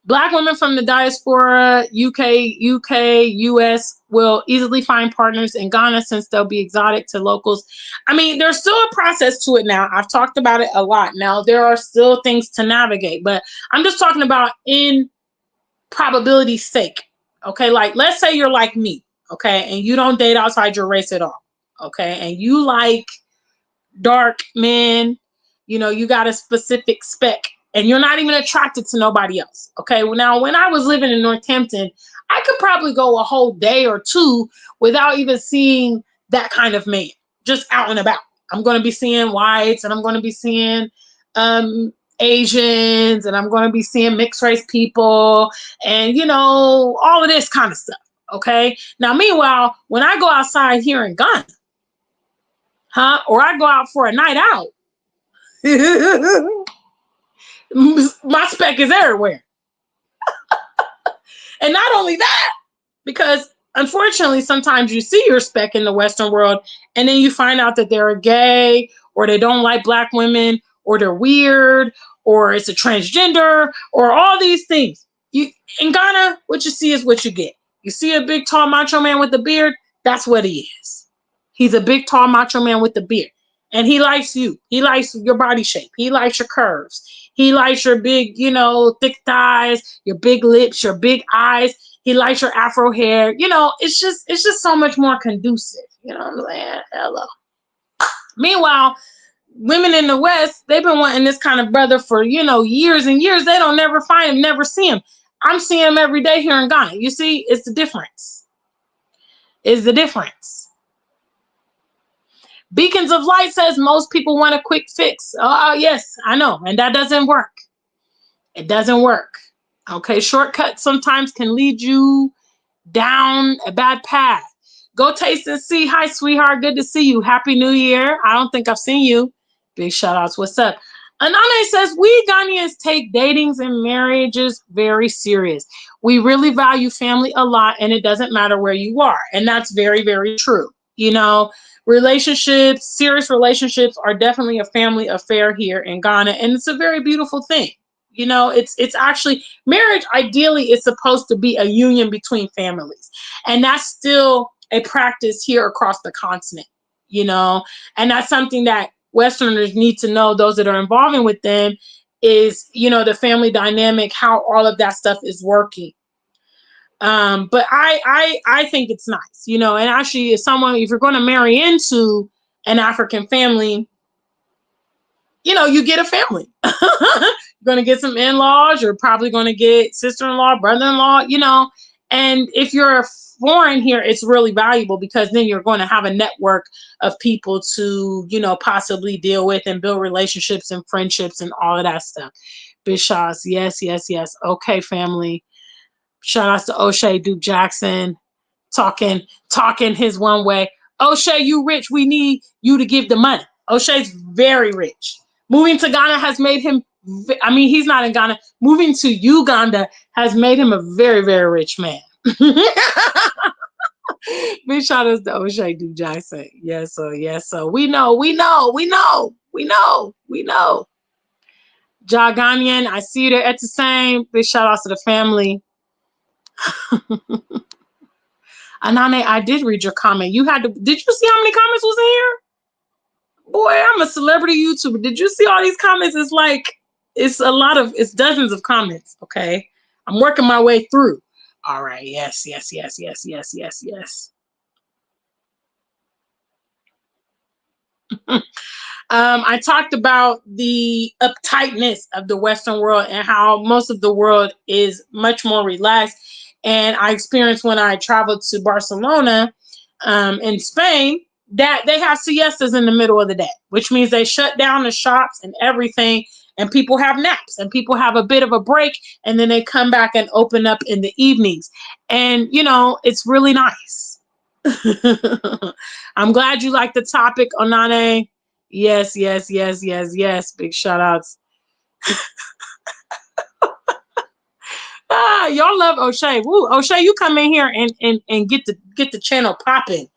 Black women from the diaspora, US will easily find partners in Ghana since they'll be exotic to locals. I mean, there's still a process to it now. I've talked about it a lot. Now, there are still things to navigate, but I'm just talking about in probability's sake. Okay, like let's say you're like me, okay, and you don't date outside your race at all, okay, and you like dark men, you know, you got a specific spec and you're not even attracted to nobody else. Okay. Well, now when I was living in Northampton, I could probably go a whole day or two without even seeing that kind of man just out and about. I'm going to be seeing whites and I'm going to be seeing Asians and I'm going to be seeing mixed race people and, you know, all of this kind of stuff. Okay. Now, meanwhile, when I go outside here in Ghana, or I go out for a night out, my spec is everywhere. And not only that, because unfortunately, sometimes you see your spec in the Western world, and then you find out that they're gay, or they don't like Black women, or they're weird, or it's a transgender, or all these things. You in Ghana, what you see is what you get. You see a big, tall, macho man with a beard, that's what he is. He's a big, tall, macho man with a beard. And he likes you. He likes your body shape. He likes your curves. He likes your big, you know, thick thighs, your big lips, your big eyes. He likes your afro hair. You know, it's just so much more conducive. You know what I'm saying? Hello. Meanwhile, women in the West, they've been wanting this kind of brother for, you know, years and years. They don't never find him, never see him. I'm seeing him every day here in Ghana. You see, it's the difference. It's the difference. Beacons of Light says most people want a quick fix. Oh, yes, I know. And that doesn't work. It doesn't work. Okay, shortcuts sometimes can lead you down a bad path. Go taste and see. Hi, sweetheart. Good to see you. Happy New Year. I don't think I've seen you. Big shout outs. What's up? Anane says, we Ghanaians take datings and marriages very serious. We really value family a lot, and it doesn't matter where you are. And that's very, very true. You know, relationships, serious relationships are definitely a family affair here in Ghana, and it's a very beautiful thing. You know, it's actually marriage ideally is supposed to be a union between families. And that's still a practice here across the continent, you know. And that's something that Westerners need to know, those that are involving with them, is, you know, the family dynamic, how all of that stuff is working. But I think it's nice, you know, and actually if someone, if you're going to marry into an African family, you know, you get a family. You're going to get some in-laws. You're probably going to get sister-in-law, brother-in-law, you know. And if you're foreign here, it's really valuable because then you're going to have a network of people to, you know, possibly deal with and build relationships and friendships and all of that stuff. Bishops, yes, yes, yes. Okay, family. Shout outs to O'Shea Duke Jackson talking his one way. O'Shea, you rich. We need you to give the money. O'Shea's very rich. Moving to Ghana has made him, I mean, he's not in Ghana. Moving to Uganda has made him a very, very rich man. Big shout outs to O'Shea Duke Jackson. Yes, so yes, so we know. Jaghanyan, I see you there at the same. Big shout outs to the family. Anane, I did read your comment. You had to, did you see how many comments was in here? Boy, I'm a celebrity YouTuber. Did you see all these comments? It's like, it's dozens of comments, okay? I'm working my way through. All right, yes. I talked about the uptightness of the Western world and how most of the world is much more relaxed. And I experienced when I traveled to Barcelona in Spain that they have siestas in the middle of the day, which means they shut down the shops and everything, and people have naps and people have a bit of a break, and then they come back and open up in the evenings. And, you know, it's really nice. I'm glad you like the topic, Onane. Yes. Big shout outs. Y'all love O'Shea. Woo, O'Shea, you come in here and get the channel popping.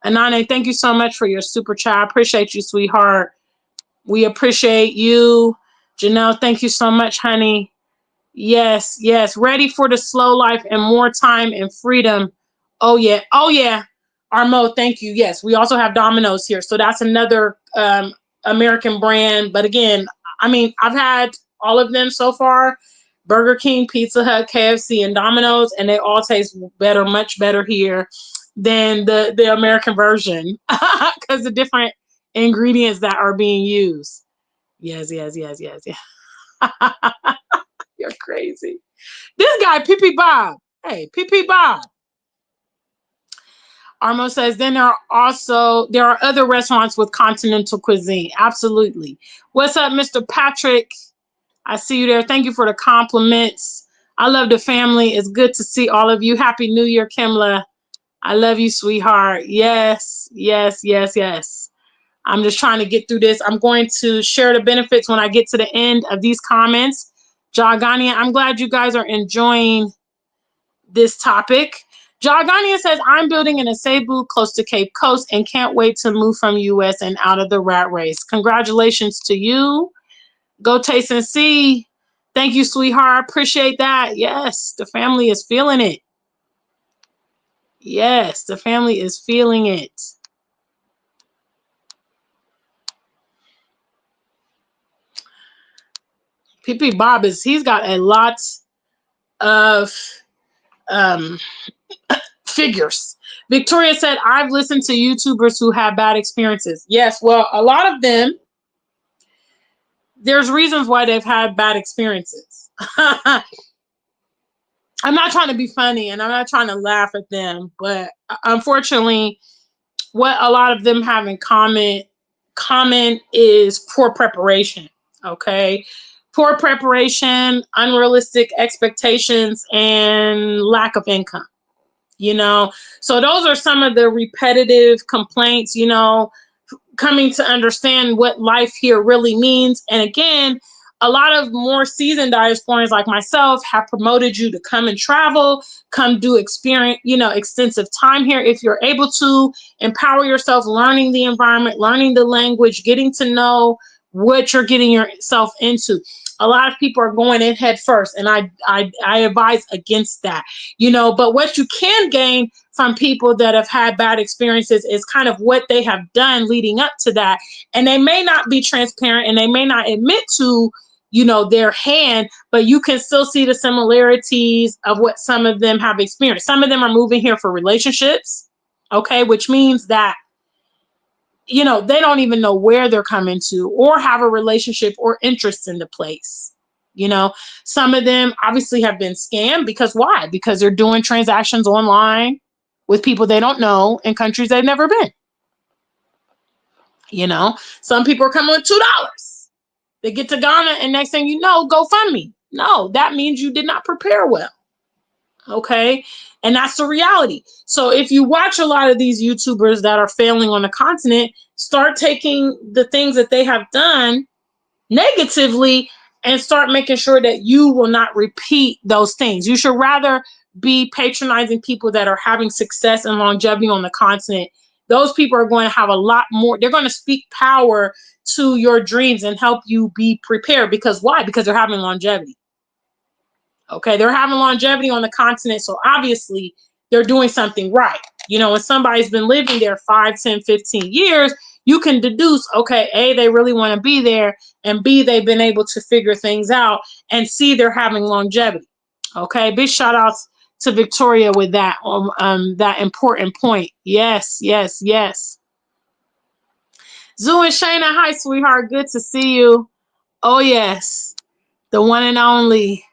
Anane, thank you so much for your super chat. I appreciate you, sweetheart. We appreciate you. Janelle, thank you so much, honey. Yes. Ready for the slow life and more time and freedom. Oh yeah. Armo, thank you. Yes, we also have Domino's here. So that's another American brand. But again, I mean, I've had all of them so far. Burger King, Pizza Hut, KFC, and Domino's, and they all taste better, much better here than the American version because the different ingredients that are being used. Yes. You're crazy. This guy, PP Bob. Hey, PP Bob. Armo says, then there are other restaurants with continental cuisine. Absolutely. What's up, Mr. Patrick? I see you there. Thank you for the compliments. I love the family. It's good to see all of you. Happy New Year, Kimla. I love you, sweetheart. Yes. I'm just trying to get through this. I'm going to share the benefits when I get to the end of these comments. Jagania, I'm glad you guys are enjoying this topic. Jagania says, I'm building in a Cebu close to Cape Coast and can't wait to move from US and out of the rat race. Congratulations to you. Go taste and see. Thank you, sweetheart. Appreciate that. Yes, the family is feeling it. Yes, the family is feeling it. PP Bob he's got a lot of figures. Victoria said, I've listened to YouTubers who have bad experiences. Yes, well, a lot of them, there's reasons why they've had bad experiences. I'm not trying to be funny and I'm not trying to laugh at them, but unfortunately, what a lot of them have in common is poor preparation. Okay. Poor preparation, unrealistic expectations, and lack of income. You know, so those are some of the repetitive complaints, you know, coming to understand what life here really means. And again, a lot of more seasoned diasporans like myself have promoted you to come and travel, come do experience, you know, extensive time here. If you're able to empower yourself, learning the environment, learning the language, getting to know what you're getting yourself into. A lot of people are going in head first, and I advise against that, you know. But what you can gain from people that have had bad experiences is kind of what they have done leading up to that. And they may not be transparent and they may not admit to, you know, their hand, but you can still see the similarities of what some of them have experienced. Some of them are moving here for relationships, okay, which means that, you know, they don't even know where they're coming to or have a relationship or interest in the place. You know, some of them obviously have been scammed because why? Because they're doing transactions online with people they don't know in countries they've never been. You know, some people are coming with $2. They get to Ghana and next thing you know, GoFundMe. No, that means you did not prepare well. Okay. And that's the reality. So if you watch a lot of these YouTubers that are failing on the continent, start taking the things that they have done negatively and start making sure that you will not repeat those things. You should rather be patronizing people that are having success and longevity on the continent. Those people are going to have a lot more. They're going to speak power to your dreams and help you be prepared. Because why? Because they're having longevity. Okay, they're having longevity on the continent, so obviously they're doing something right. You know, when somebody's been living there 5, 10, 15 years, you can deduce, okay, A, they really want to be there, and B, they've been able to figure things out, and C, they're having longevity. Okay, big shout outs to Victoria with that that important point. Yes, yes, yes. Zoo and Shayna, hi, sweetheart. Good to see you. Oh, yes, the one and only.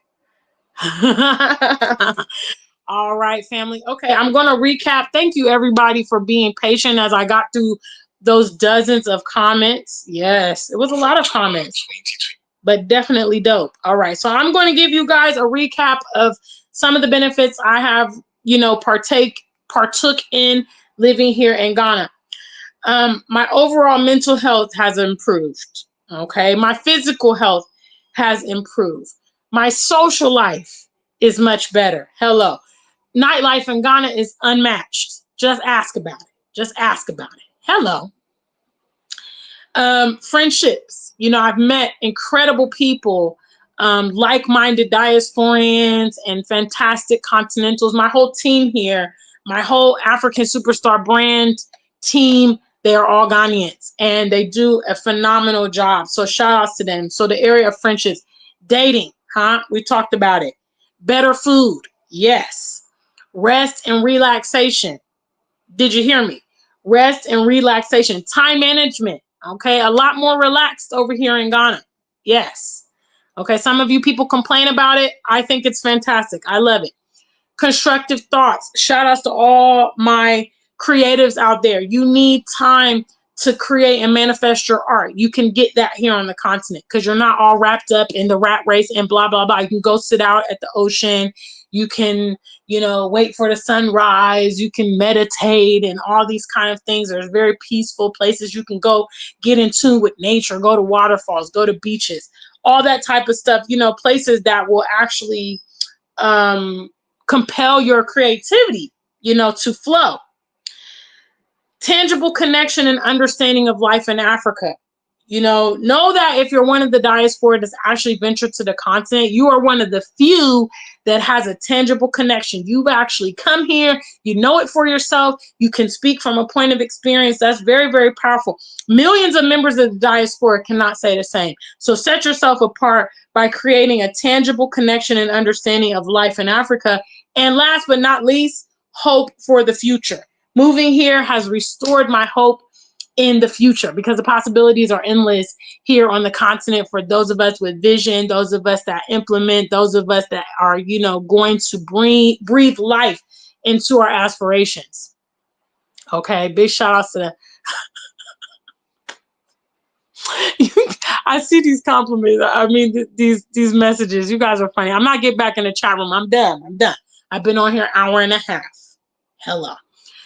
All right, family. Okay, I'm going to recap. Thank you, everybody, for being patient as I got through those dozens of comments. Yes, it was a lot of comments, but definitely dope. All right, so I'm going to give you guys a recap of some of the benefits I have, you know, partook in living here in Ghana. My overall mental health has improved. Okay, my physical health has improved. My social life is much better. Hello. Nightlife in Ghana is unmatched. Just ask about it. Just ask about it. Hello. Friendships. You know, I've met incredible people, like-minded diasporians and fantastic continentals. My whole team here, my whole African Superstar brand team, they are all Ghanaians and they do a phenomenal job. So shout outs to them. So the area of friendships, dating, huh? We talked about it. Better food. Yes. Rest and relaxation. Did you hear me? Rest and relaxation. Time management. Okay. A lot more relaxed over here in Ghana. Yes. Okay. Some of you people complain about it. I think it's fantastic. I love it. Constructive thoughts. Shout outs to all my creatives out there. You need time to create and manifest your art. You can get that here on the continent because you're not all wrapped up in the rat race and blah, blah, blah. You can go sit out at the ocean. You can, you know, wait for the sunrise. You can meditate and all these kind of things. There's very peaceful places you can go get in tune with nature, go to waterfalls, go to beaches, all that type of stuff, you know, places that will actually compel your creativity, you know, to flow. Tangible connection and understanding of life in Africa. You know that if you're one of the diaspora that's actually ventured to the continent, you are one of the few that has a tangible connection. You've actually come here, you know it for yourself, you can speak from a point of experience. That's very, very powerful. Millions of members of the diaspora cannot say the same. So set yourself apart by creating a tangible connection and understanding of life in Africa. And last but not least, hope for the future. Moving here has restored my hope in the future because the possibilities are endless here on the continent for those of us with vision, those of us that implement, those of us that are, you know, going to breathe life into our aspirations. Okay, big shout outs to the I see these compliments. I mean, these messages. You guys are funny. I'm not getting back in the chat room. I'm done. I've been on here an hour and a half. Hello.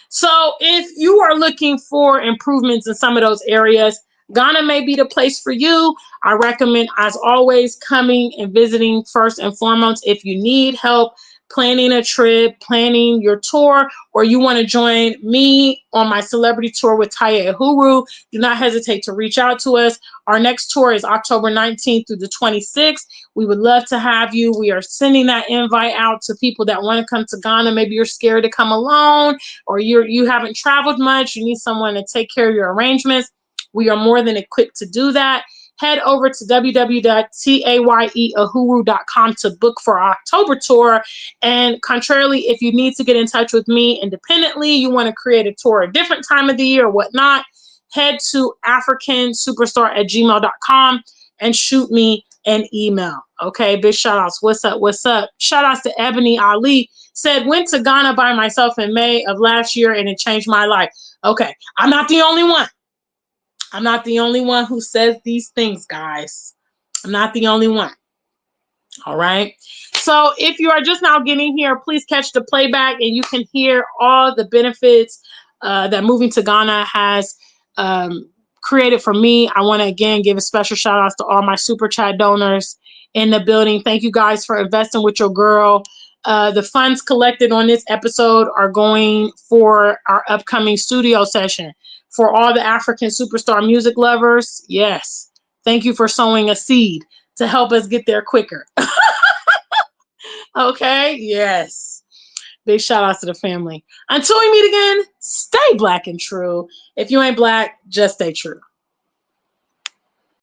So if you are looking for improvements in some of those areas, Ghana may be the place for you. I recommend, as always, coming and visiting first and foremost. If you need help planning a trip, planning your tour, or you want to join me on my celebrity tour with Taye Uhuru, do not hesitate to reach out to us. Our next tour is October 19th through the 26th. We would love to have you. We are sending that invite out to people that want to come to Ghana. Maybe you're scared to come alone, or you haven't traveled much. You need someone to take care of your arrangements. We are more than equipped to do that. Head over to www.tayeehuru.com to book for our October tour. And contrarily, if you need to get in touch with me independently, you want to create a tour a different time of the year or whatnot, head to africansuperstar@gmail.com and shoot me an email. Okay, big shout outs. What's up? What's up? Shout outs to Ebony Ali. Said, went to Ghana by myself in May of last year and it changed my life. Okay, I'm not the only one. I'm not the only one who says these things, guys. I'm not the only one. All right. So if you are just now getting here, please catch the playback and you can hear all the benefits that moving to Ghana has created for me. I want to again give a special shout out to all my super chat donors in the building. Thank you guys for investing with your girl. The funds collected on this episode are going for our upcoming studio session. For all the African superstar music lovers, yes, thank you for sowing a seed to help us get there quicker. Okay, yes. Big shout out to the family. Until we meet again, stay black and true. If you ain't black, just stay true.